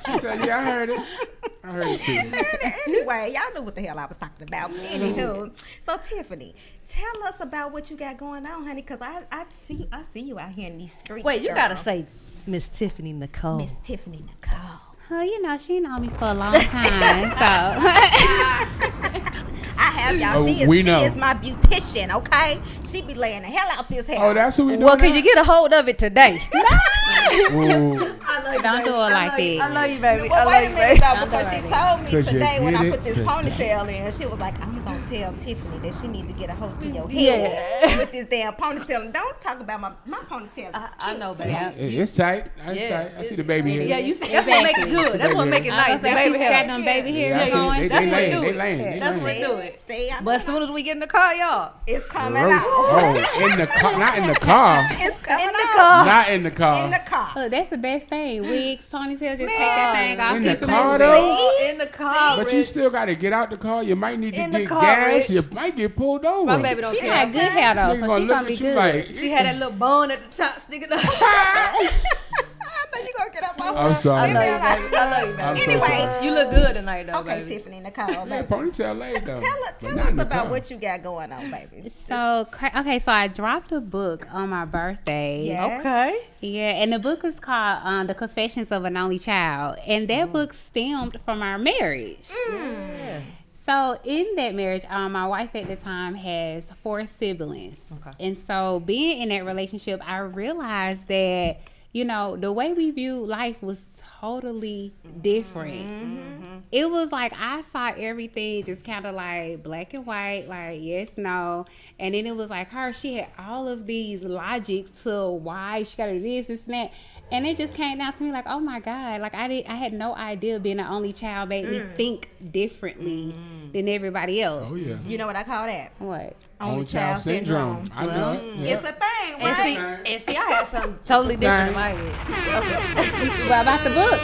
[SPEAKER 4] She said, "Yeah, I heard it. I heard it too."
[SPEAKER 2] Anyway, y'all knew what the hell I was talking about. Anywho, so Tiffany, tell us about what you got going on, honey, because I see you out here in these streets.
[SPEAKER 3] Wait, you
[SPEAKER 2] girl.
[SPEAKER 3] gotta say Miss Tiffany Nicole.
[SPEAKER 2] Miss Tiffany Nicole.
[SPEAKER 5] Well, you know, she known me for a long time, so.
[SPEAKER 2] I have y'all.
[SPEAKER 4] Oh,
[SPEAKER 2] She
[SPEAKER 4] we know.
[SPEAKER 2] is my beautician, okay? She be laying the hell out this hair.
[SPEAKER 4] Oh, that's what we doing.
[SPEAKER 3] Well, can you get a hold of it today?
[SPEAKER 4] Ooh.
[SPEAKER 3] I love you,
[SPEAKER 5] Don't do it like that.
[SPEAKER 3] I love you, baby.
[SPEAKER 2] But
[SPEAKER 3] I
[SPEAKER 2] wait
[SPEAKER 3] love
[SPEAKER 2] a
[SPEAKER 3] you,
[SPEAKER 2] minute
[SPEAKER 3] baby.
[SPEAKER 2] though,
[SPEAKER 5] Don't
[SPEAKER 2] because
[SPEAKER 5] do
[SPEAKER 2] she
[SPEAKER 5] it
[SPEAKER 2] told me
[SPEAKER 4] 'Cause you
[SPEAKER 2] today when
[SPEAKER 4] get
[SPEAKER 2] I
[SPEAKER 4] it
[SPEAKER 2] put this
[SPEAKER 4] today.
[SPEAKER 2] ponytail in, she was like, I'm gonna tell Tiffany that she needs to get a hold to your
[SPEAKER 3] Yeah.
[SPEAKER 2] head with this damn ponytail. And don't talk about my ponytail.
[SPEAKER 3] I know, baby.
[SPEAKER 4] It's tight. It's
[SPEAKER 3] Yeah.
[SPEAKER 4] tight. I see the baby hair.
[SPEAKER 3] Yeah, you see, that's what make it
[SPEAKER 5] Exactly.
[SPEAKER 3] good. That's what make it nice. The baby
[SPEAKER 5] got
[SPEAKER 3] hair.
[SPEAKER 5] them baby hair
[SPEAKER 4] Yeah, I see
[SPEAKER 5] going.
[SPEAKER 4] it.
[SPEAKER 3] That's
[SPEAKER 4] They
[SPEAKER 3] what
[SPEAKER 4] laying.
[SPEAKER 3] do
[SPEAKER 4] They
[SPEAKER 3] it.
[SPEAKER 4] laying. They
[SPEAKER 3] That's
[SPEAKER 4] laying.
[SPEAKER 3] what do it.
[SPEAKER 2] See, I
[SPEAKER 3] But as soon as we get in the car, y'all.
[SPEAKER 2] it's coming
[SPEAKER 4] Roast.
[SPEAKER 2] out.
[SPEAKER 4] Oh, in the car. Not in the car.
[SPEAKER 2] It's coming
[SPEAKER 3] In the
[SPEAKER 2] out.
[SPEAKER 3] car.
[SPEAKER 4] Not in the car.
[SPEAKER 2] In the car.
[SPEAKER 5] Look, that's the best thing. Wigs, ponytails, just take that thing off.
[SPEAKER 4] In the
[SPEAKER 5] keep it
[SPEAKER 4] car,
[SPEAKER 5] moving.
[SPEAKER 4] though?
[SPEAKER 3] In the car.
[SPEAKER 4] But you
[SPEAKER 3] Rich.
[SPEAKER 4] still got to get out the car. You might need to
[SPEAKER 3] In the
[SPEAKER 4] get
[SPEAKER 3] got
[SPEAKER 4] gas.
[SPEAKER 3] Rich.
[SPEAKER 4] You might get pulled over.
[SPEAKER 3] My baby don't
[SPEAKER 5] She
[SPEAKER 3] care.
[SPEAKER 5] got good hair though,
[SPEAKER 4] Nigga
[SPEAKER 5] so
[SPEAKER 4] gonna
[SPEAKER 5] she
[SPEAKER 4] look
[SPEAKER 5] gonna be
[SPEAKER 4] at you
[SPEAKER 5] good.
[SPEAKER 4] like,
[SPEAKER 3] She had that little bone at the top sticking up.
[SPEAKER 2] I know you gonna get up off
[SPEAKER 4] I'm
[SPEAKER 2] her.
[SPEAKER 4] sorry.
[SPEAKER 3] I love you, baby. I love you,
[SPEAKER 4] I'm
[SPEAKER 3] baby.
[SPEAKER 4] so
[SPEAKER 2] Anyway.
[SPEAKER 4] sorry.
[SPEAKER 3] You look good tonight, though,
[SPEAKER 2] Okay,
[SPEAKER 3] baby.
[SPEAKER 2] Tiffany Nicole,
[SPEAKER 4] Yeah,
[SPEAKER 2] baby.
[SPEAKER 4] ponytail laid though.
[SPEAKER 2] Tell
[SPEAKER 4] But
[SPEAKER 2] us
[SPEAKER 4] not in the
[SPEAKER 2] about
[SPEAKER 4] car.
[SPEAKER 2] what you got going on, baby.
[SPEAKER 5] So I dropped a book on my birthday.
[SPEAKER 2] Yeah.
[SPEAKER 3] Okay.
[SPEAKER 5] Yeah, and the book is called The Confessions of an Only Child, and that book stemmed from our marriage.
[SPEAKER 3] Yeah.
[SPEAKER 5] So in that marriage, my wife at the time has 4 siblings.
[SPEAKER 3] Okay.
[SPEAKER 5] And so being in that relationship, I realized that, you know, the way we viewed life was totally different. It was like I saw everything just kind of like black and white, like yes, no. And then it was like her, she had all of these logics to why she got to do this and that. And it just came down to me like, oh my God, like I had no idea being an only child made me think differently than everybody else.
[SPEAKER 4] Oh yeah.
[SPEAKER 2] You know what I call that?
[SPEAKER 5] What?
[SPEAKER 2] Only child syndrome.
[SPEAKER 4] I know it. Yeah.
[SPEAKER 2] It's a thing,
[SPEAKER 3] And
[SPEAKER 2] right?
[SPEAKER 3] see, I had something totally different in my head.
[SPEAKER 5] What about the book?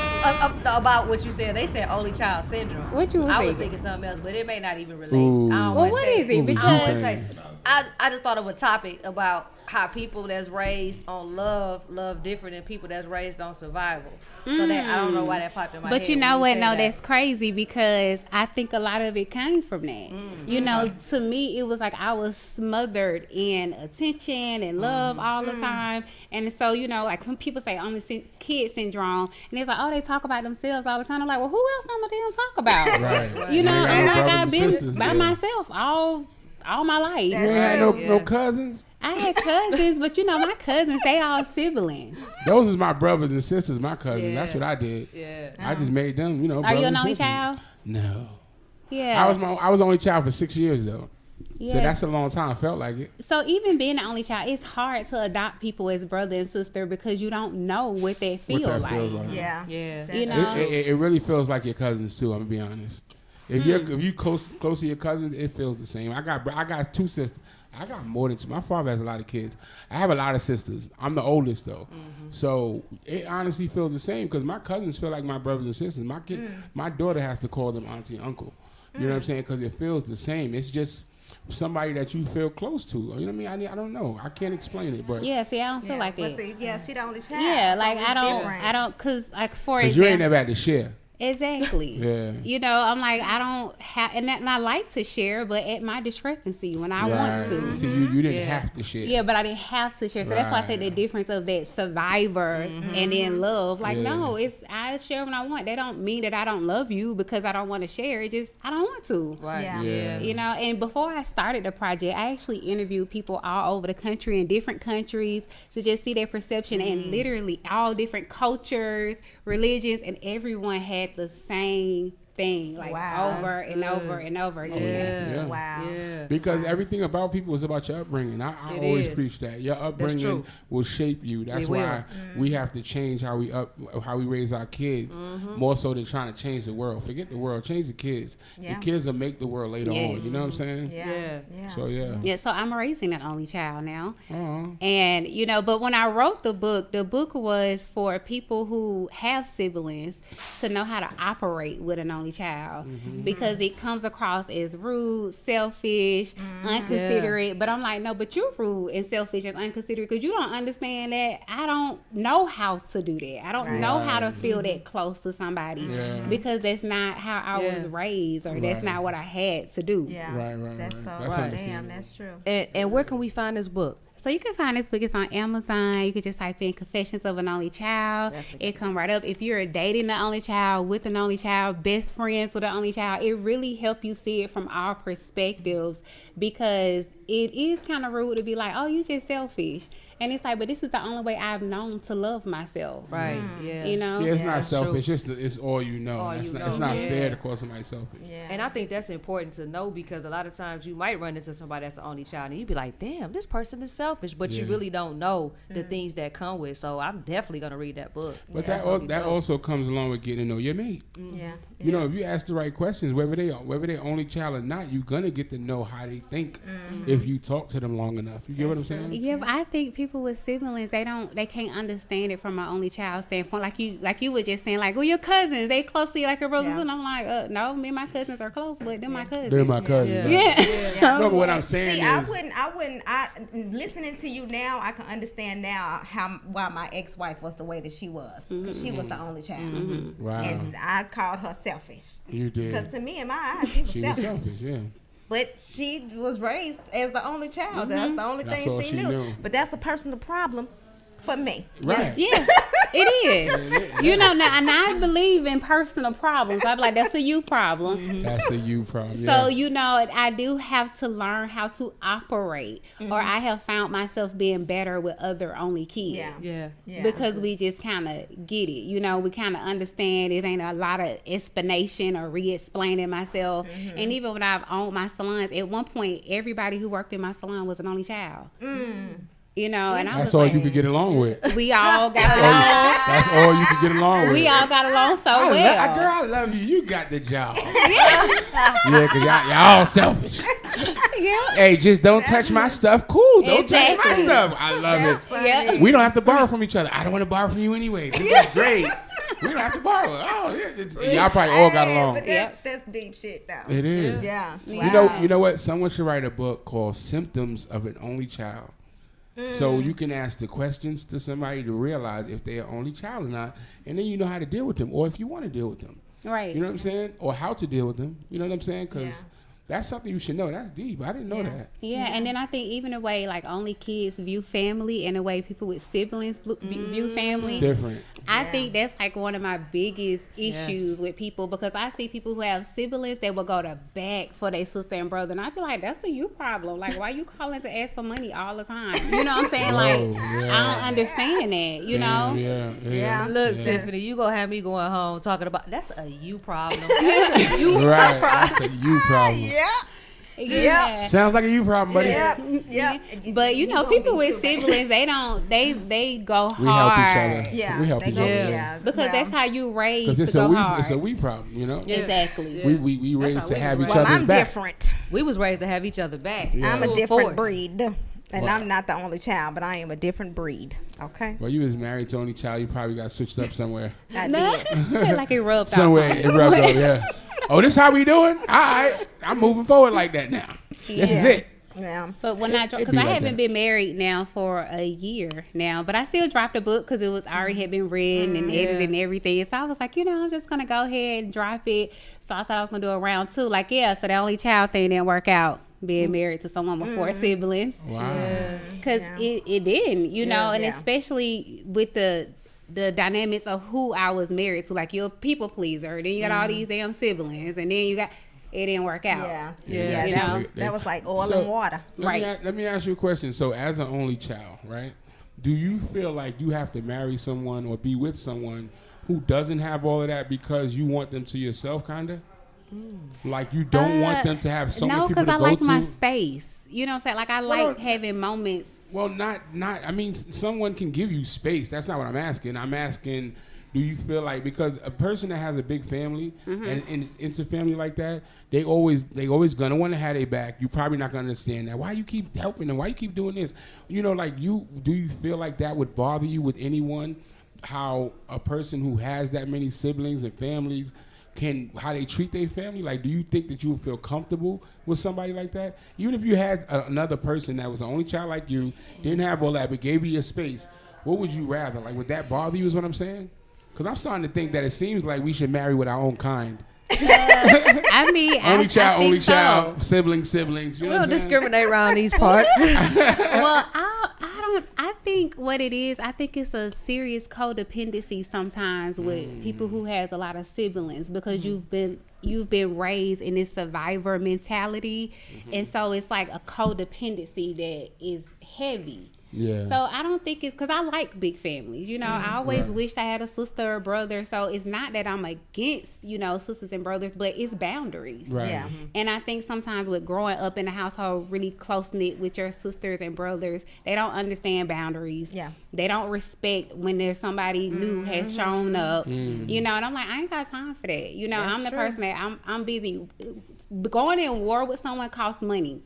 [SPEAKER 3] About what you said. They said only child syndrome.
[SPEAKER 5] What you was
[SPEAKER 3] I was
[SPEAKER 5] thinking?
[SPEAKER 3] thinking something else, but it may not even relate.
[SPEAKER 4] Ooh.
[SPEAKER 3] I don't
[SPEAKER 5] Well,
[SPEAKER 3] wanna
[SPEAKER 5] what
[SPEAKER 3] say
[SPEAKER 5] is it?
[SPEAKER 3] I don't
[SPEAKER 5] Because
[SPEAKER 3] wanna say. I just thought of a topic about how people that's raised on love different than people that's raised on survival. So that I don't know why that popped in my head.
[SPEAKER 5] But you
[SPEAKER 3] when
[SPEAKER 5] know what?
[SPEAKER 3] said
[SPEAKER 5] No,
[SPEAKER 3] that.
[SPEAKER 5] that's crazy because I think a lot of it came from that. You know, to me, it was like I was smothered in attention and love all the time. And so, you know, like some people say only kid syndrome. And it's like, oh, they talk about themselves all the time. I'm like, well, who else am I going to talk about?
[SPEAKER 4] Right.
[SPEAKER 5] You know,
[SPEAKER 4] You ain't got
[SPEAKER 5] I'm
[SPEAKER 4] no
[SPEAKER 5] like,
[SPEAKER 4] brothers
[SPEAKER 5] I've
[SPEAKER 4] and
[SPEAKER 5] been
[SPEAKER 4] sisters,
[SPEAKER 5] by
[SPEAKER 4] yeah.
[SPEAKER 5] myself all my life.
[SPEAKER 4] You ain't had no
[SPEAKER 3] Yeah.
[SPEAKER 4] no cousins.
[SPEAKER 5] I had cousins, but you know, my cousins, they all siblings.
[SPEAKER 4] Those is my brothers and sisters. My cousins.
[SPEAKER 3] Yeah.
[SPEAKER 4] That's what I did.
[SPEAKER 3] Yeah.
[SPEAKER 4] I just made them. You know.
[SPEAKER 5] Are
[SPEAKER 4] brothers
[SPEAKER 5] you an
[SPEAKER 4] and
[SPEAKER 5] only
[SPEAKER 4] sisters.
[SPEAKER 5] child?
[SPEAKER 4] No.
[SPEAKER 5] Yeah.
[SPEAKER 4] I was only child for 6 years though.
[SPEAKER 5] yeah.
[SPEAKER 4] So that's a long time. I felt like it.
[SPEAKER 5] So even being the only child, it's hard to adopt people as brother and sister because you don't know what they feel
[SPEAKER 4] What that
[SPEAKER 5] like.
[SPEAKER 4] feels like.
[SPEAKER 2] Yeah.
[SPEAKER 3] Yeah.
[SPEAKER 5] You know?
[SPEAKER 4] It really feels like your cousins too. I'm gonna be honest. If you close to your cousins, it feels the same. I got 2 sisters. I got more than 2. My father has a lot of kids. I have a lot of sisters. I'm the oldest though, so it honestly feels the same because my cousins feel like my brothers and sisters. My daughter has to call them auntie and uncle. You know what I'm saying? Because it feels the same. It's just somebody that you feel close to. You know what I mean? I don't know. I can't explain it, but
[SPEAKER 5] Yeah, see, I don't feel like
[SPEAKER 2] But
[SPEAKER 5] it.
[SPEAKER 2] see, yeah, she the only child.
[SPEAKER 5] Yeah,
[SPEAKER 2] so
[SPEAKER 5] like
[SPEAKER 2] it's different.
[SPEAKER 5] I don't, cause like for
[SPEAKER 4] because you ain't
[SPEAKER 5] example,
[SPEAKER 4] never had to share.
[SPEAKER 5] exactly.
[SPEAKER 4] Yeah.
[SPEAKER 5] You know, I'm like I don't have, and I like to share, but at my discrepancy when I want to.
[SPEAKER 4] See, you didn't
[SPEAKER 3] Yeah.
[SPEAKER 4] have to share.
[SPEAKER 5] Yeah, but I didn't have to share. So that's why I said the
[SPEAKER 4] Right.
[SPEAKER 5] difference of that survivor and then love. Like,
[SPEAKER 4] Yeah.
[SPEAKER 5] no, it's I share when I want. That don't mean that I don't love you because I don't want to share. It just I don't want to.
[SPEAKER 3] Right.
[SPEAKER 2] Yeah.
[SPEAKER 4] Yeah.
[SPEAKER 5] You know, and before I started the project, I actually interviewed people all over the country in different countries to just see their perception and literally all different cultures, religions, and everyone had the same thing, like over and over and over again.
[SPEAKER 4] Yeah.
[SPEAKER 2] Wow.
[SPEAKER 3] Yeah.
[SPEAKER 4] Because everything about people is about your upbringing. I always preach that. Your upbringing will shape you. That's why we have to change how we raise our kids, more so than trying to change the world. Forget the world, change the kids. The kids will make the world later on. You know what I'm saying?
[SPEAKER 2] Yeah.
[SPEAKER 4] So
[SPEAKER 5] Yeah, so I'm raising an only child now. And, you know, but when I wrote the book was for people who have siblings to know how to operate with an only child, because it comes across as rude, selfish, inconsiderate. But I'm like, no, but you're rude and selfish and inconsiderate because you don't understand that I don't know how to do that. I don't know how to feel that close to somebody because that's not how I was raised, or that's not what I had to do.
[SPEAKER 2] Yeah.
[SPEAKER 4] Right.
[SPEAKER 2] That's so damn, that's true.
[SPEAKER 3] And where can we find this book?
[SPEAKER 5] So you can find this book. It's on Amazon. You can just type in Confessions of an Only Child. It come right up. If you're dating the only child, with an only child, best friends with an only child, it really helps you see it from all perspectives, because it is kind of rude to be like, oh, you just selfish. And it's like, but this is the only way I've known to love myself.
[SPEAKER 3] Right. Yeah.
[SPEAKER 5] You know?
[SPEAKER 4] Yeah, it's not selfish. It's all you know. It's not fair to call somebody selfish.
[SPEAKER 2] Yeah.
[SPEAKER 3] And I think that's important to know, because a lot of times you might run into somebody that's the only child and you be like, damn, this person is selfish, but you really don't know the things that come with. So I'm definitely going to read that book.
[SPEAKER 4] But that also comes along with getting to know your mate.
[SPEAKER 2] Yeah.
[SPEAKER 4] You know, if you ask the right questions, whether they're only child or not, you're going to get to know how they think if you talk to them long enough. You get what I'm saying?
[SPEAKER 5] Yeah, but I think people with siblings, they can't understand it from an only child standpoint. Like you were just saying, like, well, your cousins, they close to you like your brothers. And I'm like, no, me and my cousins are close, but they're my cousins.
[SPEAKER 4] They're my cousins.
[SPEAKER 5] Yeah.
[SPEAKER 4] No, but what I'm saying is,
[SPEAKER 2] I wouldn't. Listening to you now, I can understand now why my ex-wife was the way that she was, because she was the only child,
[SPEAKER 4] wow.
[SPEAKER 2] and I called her selfish.
[SPEAKER 4] You did.
[SPEAKER 2] Because to me, in my eyes, she was
[SPEAKER 4] She was selfish, yeah.
[SPEAKER 2] But she was raised as the only child. That's the only thing she knew. But that's a personal problem for me.
[SPEAKER 4] Right.
[SPEAKER 5] Yeah, it is. You know, now, and I believe in personal problems. I'm like, that's a you problem.
[SPEAKER 4] That's a you problem.
[SPEAKER 5] So, you know, I do have to learn how to operate, or I have found myself being better with other only kids.
[SPEAKER 2] Yeah.
[SPEAKER 5] Because we just kind of get it. You know, we kind of understand it ain't a lot of explanation or re-explaining myself. And even when I've owned my salons, at one point, everybody who worked in my salon was an only child. You know, and
[SPEAKER 4] that's all you could get along with.
[SPEAKER 5] We all got along.
[SPEAKER 4] That's all you could get along with.
[SPEAKER 5] We all got along so well.
[SPEAKER 4] Girl, I love you. You got the job. Because y'all all selfish. Hey, just don't touch my stuff. Cool. Don't touch my stuff. I love it.
[SPEAKER 5] Yeah.
[SPEAKER 4] We don't have to borrow from each other. I don't want to borrow from you anyway. This is great. We don't have to borrow. Y'all probably all got along.
[SPEAKER 2] But that's deep shit, though.
[SPEAKER 4] It is.
[SPEAKER 2] Yeah.
[SPEAKER 4] You know what? Someone should write a book called Symptoms of an Only Child. So you can ask the questions to somebody to realize if they're only child or not, and then you know how to deal with them, or if you want to deal with them.
[SPEAKER 5] Right.
[SPEAKER 4] You know what I'm saying? Or how to deal with them. You know what I'm saying? Because that's something you should know. That's deep. I didn't know that.
[SPEAKER 5] Yeah, and then I think even the way like only kids view family and the way people with siblings view family.
[SPEAKER 4] It's different.
[SPEAKER 5] I think that's like one of my biggest issues with people, because I see people who have siblings that will go to bat for their sister and brother, and I feel like that's a you problem. Like, why you calling to ask for money all the time? You know what I'm saying? I don't understand that. You know?
[SPEAKER 4] Yeah.
[SPEAKER 3] Look, Tiffany, you gonna have me going home talking about that's a you problem. That's a you
[SPEAKER 4] Right.
[SPEAKER 3] problem.
[SPEAKER 4] That's a you problem.
[SPEAKER 5] Yeah.
[SPEAKER 4] Sounds like a you problem, buddy.
[SPEAKER 2] Yeah.
[SPEAKER 5] But you know, people with siblings, they go hard.
[SPEAKER 4] We help each other.
[SPEAKER 2] Yeah.
[SPEAKER 4] We help each other.
[SPEAKER 2] Yeah.
[SPEAKER 5] Because that's how you raise to
[SPEAKER 4] it's
[SPEAKER 5] go hard.
[SPEAKER 4] It's a we problem, you know?
[SPEAKER 5] Exactly.
[SPEAKER 4] We raised to have each
[SPEAKER 2] Well,
[SPEAKER 4] other's
[SPEAKER 2] I'm
[SPEAKER 4] back.
[SPEAKER 2] different.
[SPEAKER 3] We was raised to have each other back.
[SPEAKER 2] I'm a
[SPEAKER 3] Full
[SPEAKER 2] different
[SPEAKER 3] force.
[SPEAKER 2] breed. And I'm not the only child, but I am a different breed. Okay?
[SPEAKER 4] Well, you was married to only child. You probably got switched up somewhere.
[SPEAKER 2] I did.
[SPEAKER 5] Like it rubbed off.
[SPEAKER 4] Somewhere it rubbed off, yeah. Oh, this how we doing? All right. I'm moving forward like that now. This is it.
[SPEAKER 2] Yeah.
[SPEAKER 5] But when because I haven't been married now for a year now, but I still dropped a book because it was already had been written and edited and everything. So I was like, I'm just going to go ahead and drop it. So I thought I was going to do a round 2. Like, so the only child thing didn't work out. Being married to someone with 4 siblings.
[SPEAKER 4] Wow.
[SPEAKER 5] Because it didn't, and especially with the dynamics of who I was married to. Like, you're a people pleaser. Then you got all these damn siblings. And then you got, it didn't work out.
[SPEAKER 2] Yeah. That was like oil and water.
[SPEAKER 4] Let me ask you a question. So as an only child, right, do you feel like you have to marry someone or be with someone who doesn't have all of that because you want them to yourself, kind of? Like you don't want them to have so many people to go to?
[SPEAKER 5] No, because I like my space. You know what I'm saying? Like I like having moments.
[SPEAKER 4] Well, not. I mean, someone can give you space. That's not what I'm asking. I'm asking, do you feel like, because a person that has a big family and it's a family like that, they always gonna want to have their back. You're probably not gonna understand that. Why you keep helping them? Why you keep doing this? You know, like do you feel like that would bother you with anyone? How a person who has that many siblings and families how they treat their family? Like, do you think that you would feel comfortable with somebody like that? Even if you had another person that was the only child like you, didn't have all that, but gave you your space, what would you rather? Like, would that bother you is what I'm saying? Because I'm starting to think that it seems like we should marry with our own kind.
[SPEAKER 5] I mean, only
[SPEAKER 4] child, siblings. You know
[SPEAKER 3] we don't discriminate around these parts.
[SPEAKER 5] Well, I think what it is, I think it's a serious codependency sometimes with people who has a lot of siblings, because you've been raised in this survivor mentality, and so it's like a codependency that is heavy.
[SPEAKER 4] Yeah.
[SPEAKER 5] So I don't think it's because I like big families. You know, I always wished I had a sister or brother. So it's not that I'm against, sisters and brothers, but it's boundaries.
[SPEAKER 4] Right.
[SPEAKER 2] Yeah.
[SPEAKER 5] And I think sometimes with growing up in a household really close-knit with your sisters and brothers, they don't understand boundaries.
[SPEAKER 2] Yeah.
[SPEAKER 5] They don't respect when there's somebody new has shown up. And I'm like, I ain't got time for that. I'm the person that I'm busy. Going in war with someone costs money.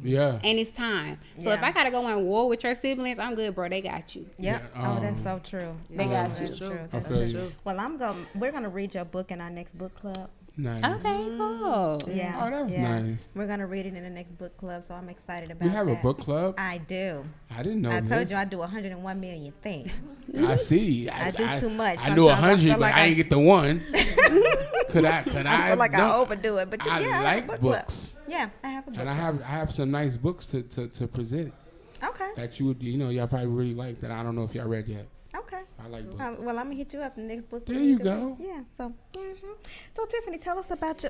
[SPEAKER 4] Yeah.
[SPEAKER 5] And it's time. So if I gotta go in war with your siblings, I'm good, bro. They got you.
[SPEAKER 2] Yep.
[SPEAKER 4] Yeah,
[SPEAKER 2] that's so true.
[SPEAKER 5] They got you.
[SPEAKER 2] That's true.
[SPEAKER 4] I feel you.
[SPEAKER 2] Well, we're gonna read your book in our next book club.
[SPEAKER 4] Nice.
[SPEAKER 5] Okay, cool.
[SPEAKER 2] Yeah.
[SPEAKER 4] Oh, that's nice.
[SPEAKER 2] We're gonna read it in the next book club, so I'm excited about
[SPEAKER 4] You have
[SPEAKER 2] that.
[SPEAKER 4] a book club?
[SPEAKER 2] I do.
[SPEAKER 4] I didn't know
[SPEAKER 2] I
[SPEAKER 4] this.
[SPEAKER 2] told you I do 101 million things.
[SPEAKER 4] I see.
[SPEAKER 2] I do too much.
[SPEAKER 4] I do 100,
[SPEAKER 2] feel
[SPEAKER 4] but
[SPEAKER 2] like
[SPEAKER 4] I didn't get the one. Could I?
[SPEAKER 2] I feel like I overdo it, but
[SPEAKER 4] I
[SPEAKER 2] have
[SPEAKER 4] like
[SPEAKER 2] a book
[SPEAKER 4] books.
[SPEAKER 2] Club. Yeah, I have a book.
[SPEAKER 4] And I
[SPEAKER 2] club.
[SPEAKER 4] have some nice books to present.
[SPEAKER 2] Okay.
[SPEAKER 4] That you would, y'all probably really like, that I don't know if y'all read yet.
[SPEAKER 2] Okay.
[SPEAKER 4] I like books.
[SPEAKER 2] Well, I'm gonna hit you up in the next book.
[SPEAKER 4] There you go.
[SPEAKER 2] Yeah. So, so Tiffany, tell us about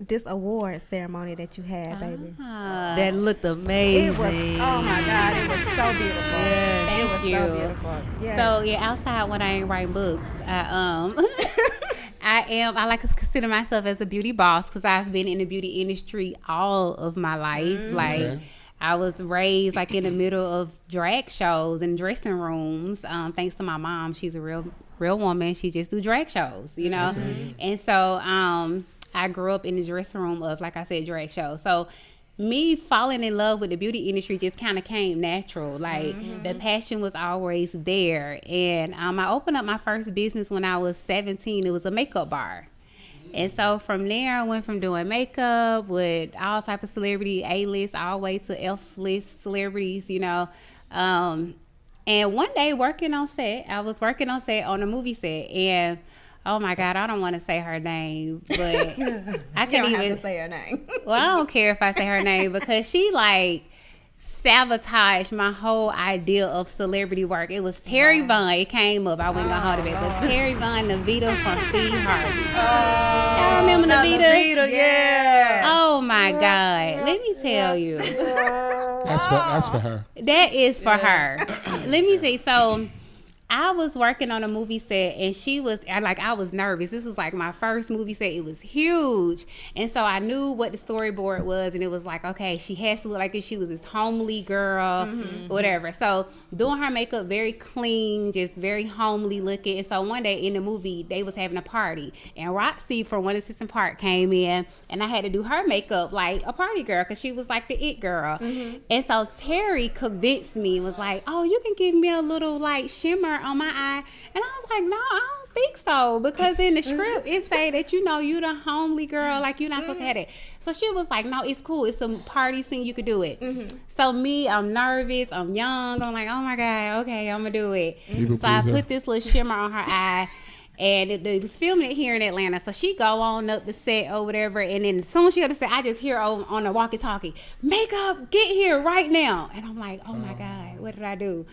[SPEAKER 2] this award ceremony that you had, baby.
[SPEAKER 3] That looked amazing.
[SPEAKER 2] It was, oh my God, it was so beautiful.
[SPEAKER 3] Yes.
[SPEAKER 2] It was so beautiful. Yes.
[SPEAKER 5] So outside when I ain't writing books, I like to consider myself as a beauty boss, because I've been in the beauty industry all of my life. Like I was raised like in the middle of drag shows and dressing rooms. Thanks to my mom, she's a real woman. She just do drag shows, And so I grew up in the dressing room of, like I said, drag shows. So me falling in love with the beauty industry just kind of came natural. Like the passion was always there. And I opened up my first business when I was 17. It was a makeup bar. And so from there, I went from doing makeup with all type of celebrity, A-list, all the way to F-list celebrities, And one day I was working on set on a movie set, and oh my God, I don't want to say her name, but I can't even
[SPEAKER 2] have to say her name.
[SPEAKER 5] Well, I don't care if I say her name, because she sabotaged my whole idea of celebrity work. It was Terry Vaughn. It came up. I wasn't gonna hold it back, but Terry Vaughn, Navita from Steve Harvey. Y'all remember Navita?
[SPEAKER 2] Yeah.
[SPEAKER 5] Oh my God. Let me tell you.
[SPEAKER 4] That's for her.
[SPEAKER 5] That is for her. Let me say, so I was working on a movie set, and I was nervous. This was like my first movie set. It was huge. And so I knew what the storyboard was, and it was like, okay, she has to look like this. She was this homely girl, whatever. So doing her makeup very clean, just very homely looking. And so one day in the movie, they was having a party, and Roxy from One Assistant Park came in, and I had to do her makeup like a party girl, because she was like the it girl. And so Terry convinced me and was like, oh, you can give me a little like shimmer on my eye. And I was like, no, I don't think so, because in the script it say that you the homely girl, like you're not supposed to have it. So she was like, no, it's cool, it's a party scene, you could do it. So me, I'm nervous, I'm young, I'm like, oh my God, okay, I'm gonna do it. So I put this little shimmer on her eye, and it was filming it here in Atlanta. So she go on up the set or whatever, and then as soon as she got to set, I just hear on the walkie-talkie, makeup, get here right now. And I'm like, oh my God, what did I do?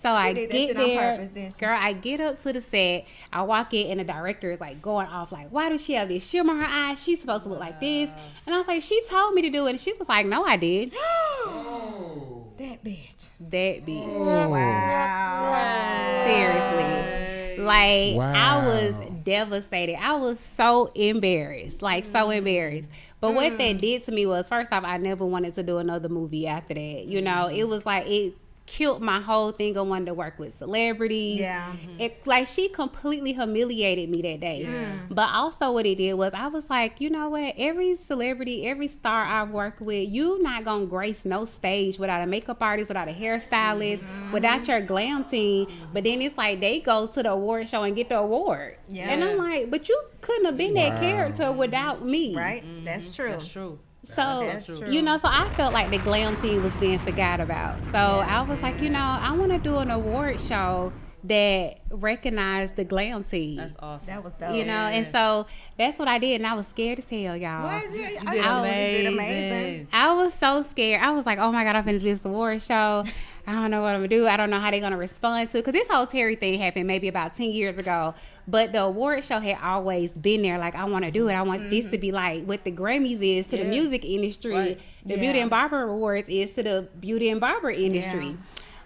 [SPEAKER 5] So I get there, girl, I get up to the set, I walk in, and the director is like going off like, why does she have this shimmer on her eyes? She's supposed to look like this. And I was like, she told me to do it. And she was like, no, I did.
[SPEAKER 2] That bitch.
[SPEAKER 5] That bitch.
[SPEAKER 2] Wow.
[SPEAKER 5] Seriously. Like,
[SPEAKER 4] Wow.
[SPEAKER 5] I was devastated. I was so embarrassed. Like, so embarrassed. But what that did to me was, first off, I never wanted to do another movie after that. You know, it was like, it killed my whole thing of wanting to work with celebrities.
[SPEAKER 2] Yeah.
[SPEAKER 5] It, like, she completely humiliated me that day.
[SPEAKER 3] Yeah.
[SPEAKER 5] But also what it did was, I was like, you know what? Every celebrity, every star I've worked with, you not going to grace no stage without a makeup artist, without a hairstylist, without your glam team. But then it's like, they go to the award show and get the award.
[SPEAKER 2] Yeah.
[SPEAKER 5] And I'm like, but you couldn't have been that character without me.
[SPEAKER 2] Right? That's true.
[SPEAKER 3] That's true.
[SPEAKER 5] So,
[SPEAKER 2] That's true.
[SPEAKER 5] you know, so I felt like the glam team was being forgot about. So I was like, you know, I want to do an award show that recognized the glam team.
[SPEAKER 3] That's awesome.
[SPEAKER 2] That was dope.
[SPEAKER 5] You know, and so that's what I did, and I was scared as hell, y'all.
[SPEAKER 2] What? You
[SPEAKER 3] did
[SPEAKER 2] did
[SPEAKER 3] amazing.
[SPEAKER 2] amazing.
[SPEAKER 5] I was so scared. I was like, oh my God, I'm finna do this award show. I don't know what I'm gonna do. I don't know how they're gonna respond to it. Because this whole Terry thing happened maybe about 10 years ago. But the award show had always been there. Like, I want to do it. I want this to be like what the Grammys is to the music industry.
[SPEAKER 3] Right.
[SPEAKER 5] The Beauty and Barber Awards is to the beauty and barber industry.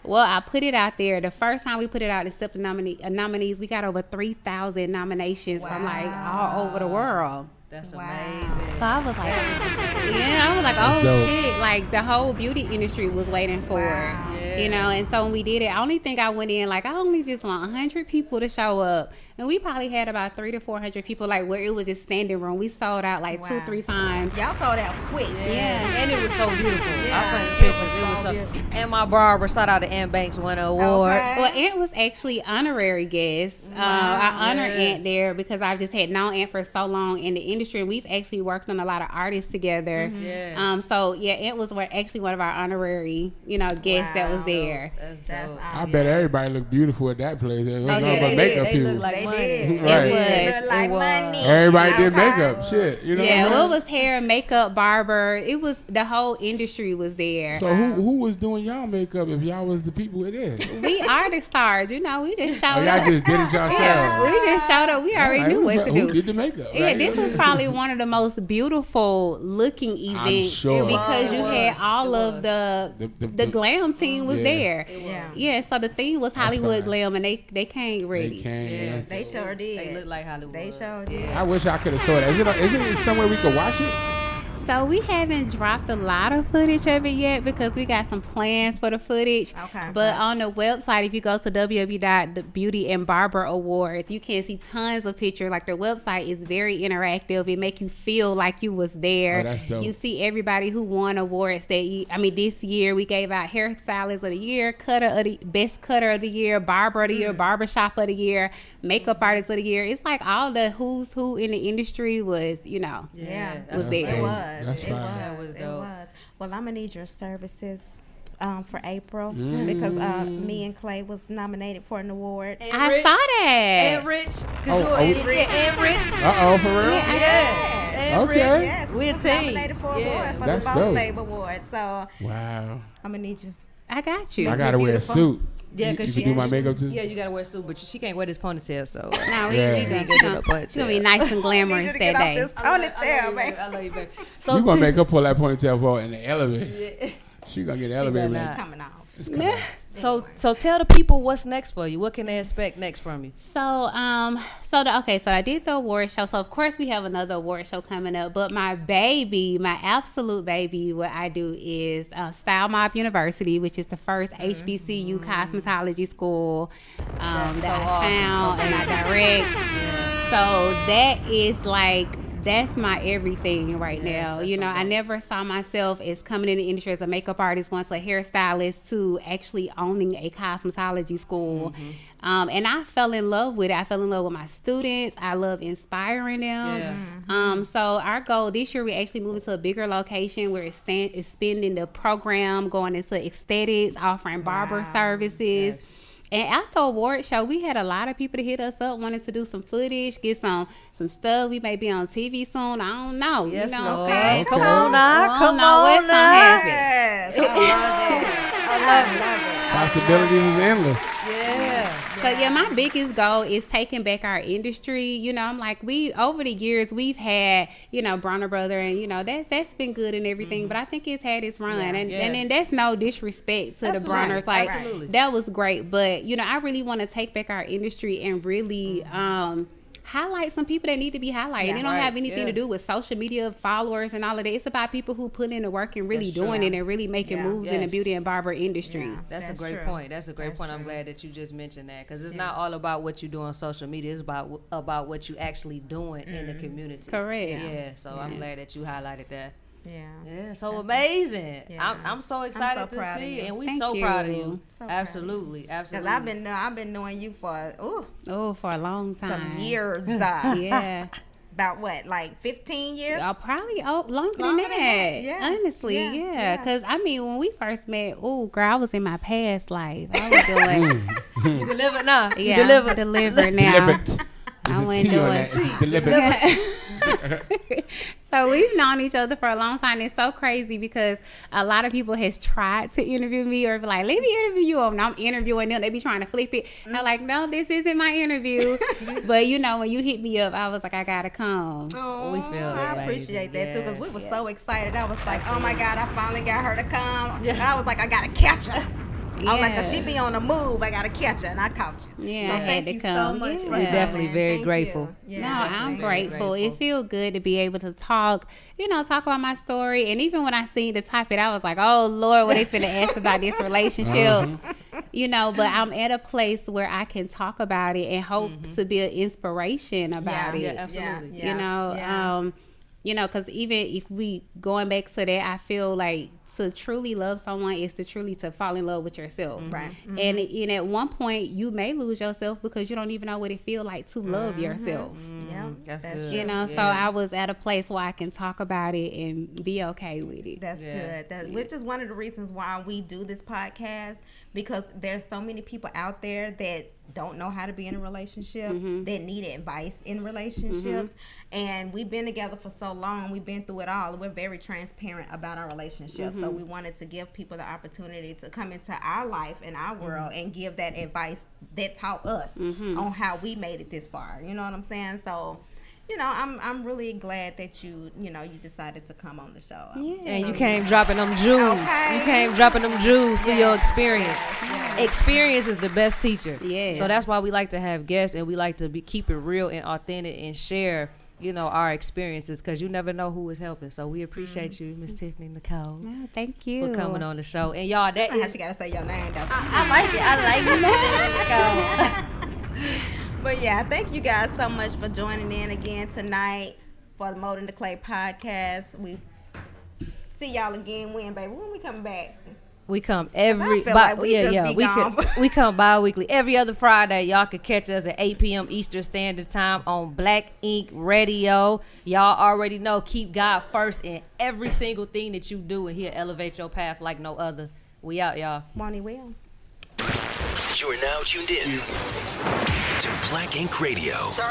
[SPEAKER 5] Well, I put it out there. The first time we put it out, except the nominees, we got over 3,000 nominations from like all over the world.
[SPEAKER 3] That's
[SPEAKER 2] Wow.
[SPEAKER 3] amazing.
[SPEAKER 5] So I was like, I was like, oh
[SPEAKER 4] dope.
[SPEAKER 5] shit, like the whole beauty industry was waiting for
[SPEAKER 2] Wow.
[SPEAKER 5] it, you know. And so when we did it, I only think I went in like, I only just want 100 people to show up, and we probably had about 300 to 400 people, like where it was just standing room. We sold out like
[SPEAKER 2] Wow.
[SPEAKER 5] 2-3 times.
[SPEAKER 2] Y'all sold out quick.
[SPEAKER 5] Yeah.
[SPEAKER 3] And it was so beautiful.
[SPEAKER 2] Yeah,
[SPEAKER 3] I saw the
[SPEAKER 2] it
[SPEAKER 3] pictures.
[SPEAKER 2] was
[SPEAKER 3] It was
[SPEAKER 2] so
[SPEAKER 3] so.
[SPEAKER 2] beautiful.
[SPEAKER 3] And my barber, shout out to Ann Banks, won an award.
[SPEAKER 2] Okay.
[SPEAKER 5] Well, Aunt was actually honorary guest. I honor Aunt there because I've just had known Aunt for so long in the industry, and we've actually worked on a lot of artists together.
[SPEAKER 3] Yeah.
[SPEAKER 5] So yeah, Aunt was actually one of our honorary, you know, guests that was
[SPEAKER 2] Wow.
[SPEAKER 5] there.
[SPEAKER 3] That's
[SPEAKER 2] That's
[SPEAKER 3] dope.
[SPEAKER 4] I bet everybody looked beautiful at that place. There was
[SPEAKER 5] Oh,
[SPEAKER 4] nothing
[SPEAKER 5] yeah,
[SPEAKER 4] but
[SPEAKER 5] they
[SPEAKER 4] makeup
[SPEAKER 3] They
[SPEAKER 4] people.
[SPEAKER 3] look like
[SPEAKER 2] They
[SPEAKER 3] money.
[SPEAKER 2] did.
[SPEAKER 4] Right.
[SPEAKER 5] It was.
[SPEAKER 2] They look like
[SPEAKER 3] It was.
[SPEAKER 2] money.
[SPEAKER 4] Everybody did
[SPEAKER 2] Okay.
[SPEAKER 4] makeup. Shit. You know
[SPEAKER 5] Yeah,
[SPEAKER 4] what I
[SPEAKER 5] well,
[SPEAKER 4] mean?
[SPEAKER 5] it was hair, makeup, barber. It was the whole industry was there.
[SPEAKER 4] So who was doing y'all makeup if y'all was the people it is?
[SPEAKER 5] We are the stars, you know. We just
[SPEAKER 4] Oh,
[SPEAKER 5] showed
[SPEAKER 4] y'all
[SPEAKER 5] up.
[SPEAKER 4] just did it yourselves.
[SPEAKER 5] We just showed up. We already knew what to
[SPEAKER 4] Who
[SPEAKER 5] do.
[SPEAKER 4] did the makeup?
[SPEAKER 5] Yeah,
[SPEAKER 4] right?
[SPEAKER 5] this was probably one of the most beautiful looking events
[SPEAKER 4] sure.
[SPEAKER 5] because
[SPEAKER 3] It
[SPEAKER 5] you
[SPEAKER 3] was.
[SPEAKER 5] had all
[SPEAKER 3] It
[SPEAKER 5] of
[SPEAKER 3] was.
[SPEAKER 5] the glam team was
[SPEAKER 4] Yeah.
[SPEAKER 5] there.
[SPEAKER 2] Yeah.
[SPEAKER 5] Yeah, so the theme was Hollywood
[SPEAKER 4] fine.
[SPEAKER 5] glam, and they came ready.
[SPEAKER 4] They came.
[SPEAKER 3] Yeah.
[SPEAKER 4] That's
[SPEAKER 2] They
[SPEAKER 4] dope.
[SPEAKER 2] sure did.
[SPEAKER 3] They look like Hollywood.
[SPEAKER 2] They sure did.
[SPEAKER 3] Yeah.
[SPEAKER 4] I wish I could have saw that. Is it somewhere we could watch it?
[SPEAKER 5] So we haven't dropped a lot of footage of it yet because we got some plans for the footage.
[SPEAKER 2] Okay.
[SPEAKER 5] But on the website, if you go to www.beauty and barber awards, you can see tons of pictures. Like their website is very interactive. It make you feel like you was there.
[SPEAKER 4] Oh, that's dope.
[SPEAKER 5] You see everybody who won awards this year we gave out hairstylist of the year, best cutter of the year, barber of the year, barbershop of the year, makeup artist of the year. It's like all the who's who in the industry was, you know.
[SPEAKER 2] Yeah.
[SPEAKER 5] Was there.
[SPEAKER 2] It was.
[SPEAKER 4] That's
[SPEAKER 2] it
[SPEAKER 4] fine.
[SPEAKER 2] was.
[SPEAKER 3] That was
[SPEAKER 2] It
[SPEAKER 3] dope.
[SPEAKER 2] was. Well, I'm gonna need your services for April because me and Clay was nominated for an award.
[SPEAKER 3] And
[SPEAKER 5] I
[SPEAKER 3] Rich.
[SPEAKER 5] saw that.
[SPEAKER 3] And Rich. And Rich.
[SPEAKER 4] Uh-oh, for real?
[SPEAKER 3] Yeah. And
[SPEAKER 4] Okay.
[SPEAKER 3] Rich.
[SPEAKER 2] Yes,
[SPEAKER 3] We
[SPEAKER 2] we
[SPEAKER 3] a
[SPEAKER 2] was
[SPEAKER 3] team.
[SPEAKER 2] nominated for an
[SPEAKER 3] Yeah.
[SPEAKER 2] award for
[SPEAKER 4] That's
[SPEAKER 2] the Boss
[SPEAKER 4] dope.
[SPEAKER 2] Babe Award. So I'm
[SPEAKER 4] Wow.
[SPEAKER 2] gonna need you.
[SPEAKER 5] I got you.
[SPEAKER 4] I gotta wear a
[SPEAKER 2] beautiful.
[SPEAKER 4] suit.
[SPEAKER 3] Yeah,
[SPEAKER 4] you
[SPEAKER 3] because
[SPEAKER 4] can
[SPEAKER 3] she
[SPEAKER 4] do my makeup too.
[SPEAKER 3] Yeah, you gotta wear a suit, but she can't wear this ponytail. So
[SPEAKER 5] No, we
[SPEAKER 4] Yeah.
[SPEAKER 5] gonna,
[SPEAKER 3] Get
[SPEAKER 5] she
[SPEAKER 3] it
[SPEAKER 5] gonna,
[SPEAKER 3] up, but
[SPEAKER 5] she gonna be
[SPEAKER 3] yeah.
[SPEAKER 5] nice and
[SPEAKER 2] Need
[SPEAKER 5] glamorous
[SPEAKER 2] you to
[SPEAKER 5] that
[SPEAKER 2] get off
[SPEAKER 5] day.
[SPEAKER 2] this ponytail, babe.
[SPEAKER 3] I love you, baby. So
[SPEAKER 4] You gonna
[SPEAKER 3] T-
[SPEAKER 4] make her pull that ponytail for in the elevator.
[SPEAKER 3] Yeah.
[SPEAKER 4] She gonna get the
[SPEAKER 3] She
[SPEAKER 4] elevator.
[SPEAKER 3] better
[SPEAKER 4] ready.
[SPEAKER 3] not.
[SPEAKER 2] Coming off.
[SPEAKER 4] It's coming.
[SPEAKER 3] So tell the people what's next for you. What can they expect next from you?
[SPEAKER 5] So I did the award show. So of course we have another award show coming up. But my absolute baby, what I do is Style Mob University, which is the first HBCU cosmetology school
[SPEAKER 3] That's
[SPEAKER 5] that
[SPEAKER 3] so
[SPEAKER 5] I
[SPEAKER 3] awesome.
[SPEAKER 5] found and I direct. So that is that's my everything right
[SPEAKER 3] Yes,
[SPEAKER 5] now.
[SPEAKER 3] that's
[SPEAKER 5] You know,
[SPEAKER 3] so
[SPEAKER 5] I
[SPEAKER 3] dope.
[SPEAKER 5] never saw myself as coming in the industry as a makeup artist, going to a hairstylist, to actually owning a cosmetology school. And I fell in love with it. I fell in love with my students. I love inspiring them.
[SPEAKER 3] Yeah.
[SPEAKER 5] So our goal this year, we're actually moving to a bigger location where it's expanding the program, going into aesthetics, offering barber services.
[SPEAKER 3] Yes.
[SPEAKER 5] And after the award show, we had a lot of people to hit us up, wanting to do some footage, get some stuff. We may be on TV soon. I don't know.
[SPEAKER 3] Yes,
[SPEAKER 5] you know
[SPEAKER 3] Lord.
[SPEAKER 5] what I'm saying?
[SPEAKER 3] Come
[SPEAKER 4] Okay.
[SPEAKER 3] on now.
[SPEAKER 5] I don't
[SPEAKER 3] Come
[SPEAKER 5] know what's
[SPEAKER 3] on
[SPEAKER 5] gonna
[SPEAKER 3] now.
[SPEAKER 5] happen.
[SPEAKER 2] Yes. I love it.
[SPEAKER 3] I love it.
[SPEAKER 4] Possibilities is endless.
[SPEAKER 3] Yeah.
[SPEAKER 5] So So yeah, my biggest goal is taking back our industry. You know, I'm like, over the years we've had, you know, Bronner Brother, and you know that's been good and everything, but I think it's had its run, and then that's no disrespect to the Bronners, like that was great, but you know, I really want to take back our industry and really highlight some people that need to be highlighted. It don't have anything to do with social media followers and all of that. It's about people who put in the work and really doing it and really making moves in the beauty and barber industry.
[SPEAKER 3] That's a great point. That's a great point. I'm glad that you just mentioned that, because it's not all about what you do on social media. It's about what you actually doing in the community.
[SPEAKER 5] Correct.
[SPEAKER 3] Yeah. So I'm glad that you highlighted that.
[SPEAKER 2] Yeah.
[SPEAKER 3] So amazing.
[SPEAKER 2] Yeah.
[SPEAKER 3] I'm so excited to see it, and we so proud of you. Absolutely. Because
[SPEAKER 2] I've been knowing you for
[SPEAKER 5] for a long time.
[SPEAKER 2] Some years.
[SPEAKER 5] Yeah.
[SPEAKER 2] About what, like 15 years?
[SPEAKER 5] Probably longer than that. Yeah. Honestly, yeah. Because I mean, when we first met, girl, I was in my past life. I was doing.
[SPEAKER 3] You delivered now.
[SPEAKER 5] Yeah, you delivered now. I went doing
[SPEAKER 4] delivered.
[SPEAKER 5] So we've known each other for a long time. It's so crazy because a lot of people has tried to interview me or be like, let me interview you. And I'm interviewing them. They be trying to flip it. I'm like, no, this isn't my interview. But you know, when you hit me up, I was like, I gotta come.
[SPEAKER 2] Oh,
[SPEAKER 3] we feel
[SPEAKER 2] I appreciate that too, because we were so excited. I was like, oh my God, I finally got her to come. And I was like, I gotta catch her. I was like, she be on the move. I gotta catch her, and I caught you.
[SPEAKER 5] Yeah,
[SPEAKER 2] so
[SPEAKER 5] I had to come.
[SPEAKER 2] So much for
[SPEAKER 3] We're definitely very grateful.
[SPEAKER 2] Yeah,
[SPEAKER 5] no, I'm grateful. It feels good to be able to talk about my story. And even when I seen the topic, I was like, oh Lord, what they finna ask about this relationship? You know, but I'm at a place where I can talk about it and hope to be an inspiration about it.
[SPEAKER 3] Yeah, absolutely.
[SPEAKER 5] You know, because even if we going back to that, I feel like to truly love someone is to truly to fall in love with yourself.
[SPEAKER 2] Right.
[SPEAKER 5] And at one point you may lose yourself because you don't even know what it feels like to love yourself.
[SPEAKER 2] Yeah,
[SPEAKER 3] that's good.
[SPEAKER 5] You know, so I was at a place where I can talk about it and be okay with it.
[SPEAKER 2] That's good. Which is one of the reasons why we do this podcast, because there's so many people out there that don't know how to be in a relationship, that need advice in relationships, and we've been together for so long, we've been through it all. We're very transparent about our relationship, so we wanted to give people the opportunity to come into our life and our world and give that advice that taught us on how we made it this far. You know what I'm saying? So, you know, I'm really glad that you decided to come on the show.
[SPEAKER 3] And you came dropping them jewels. You came dropping them jewels through your experience. Experience is the best teacher. So that's why we like to have guests, and we like to keep it real and authentic and share, you know, our experiences, because you never know who is helping. So we appreciate you, Miss Tiffany Nicole.
[SPEAKER 5] Oh, thank you
[SPEAKER 3] for coming on the show. And y'all, that is,
[SPEAKER 2] she gotta say your name though.
[SPEAKER 3] I like it.
[SPEAKER 2] But yeah, thank you guys so much for joining in again tonight for the Mold in the Clay podcast. We see y'all again when we come back?
[SPEAKER 3] We come
[SPEAKER 2] we
[SPEAKER 3] come bi-weekly. Every other Friday, y'all can catch us at 8 p.m. Eastern Standard Time on Black Ink Radio. Y'all already know, keep God first in every single thing that you do, and He'll elevate your path like no other. We out, y'all.
[SPEAKER 2] Bonnie will.
[SPEAKER 1] You're now tuned in to Black Ink Radio.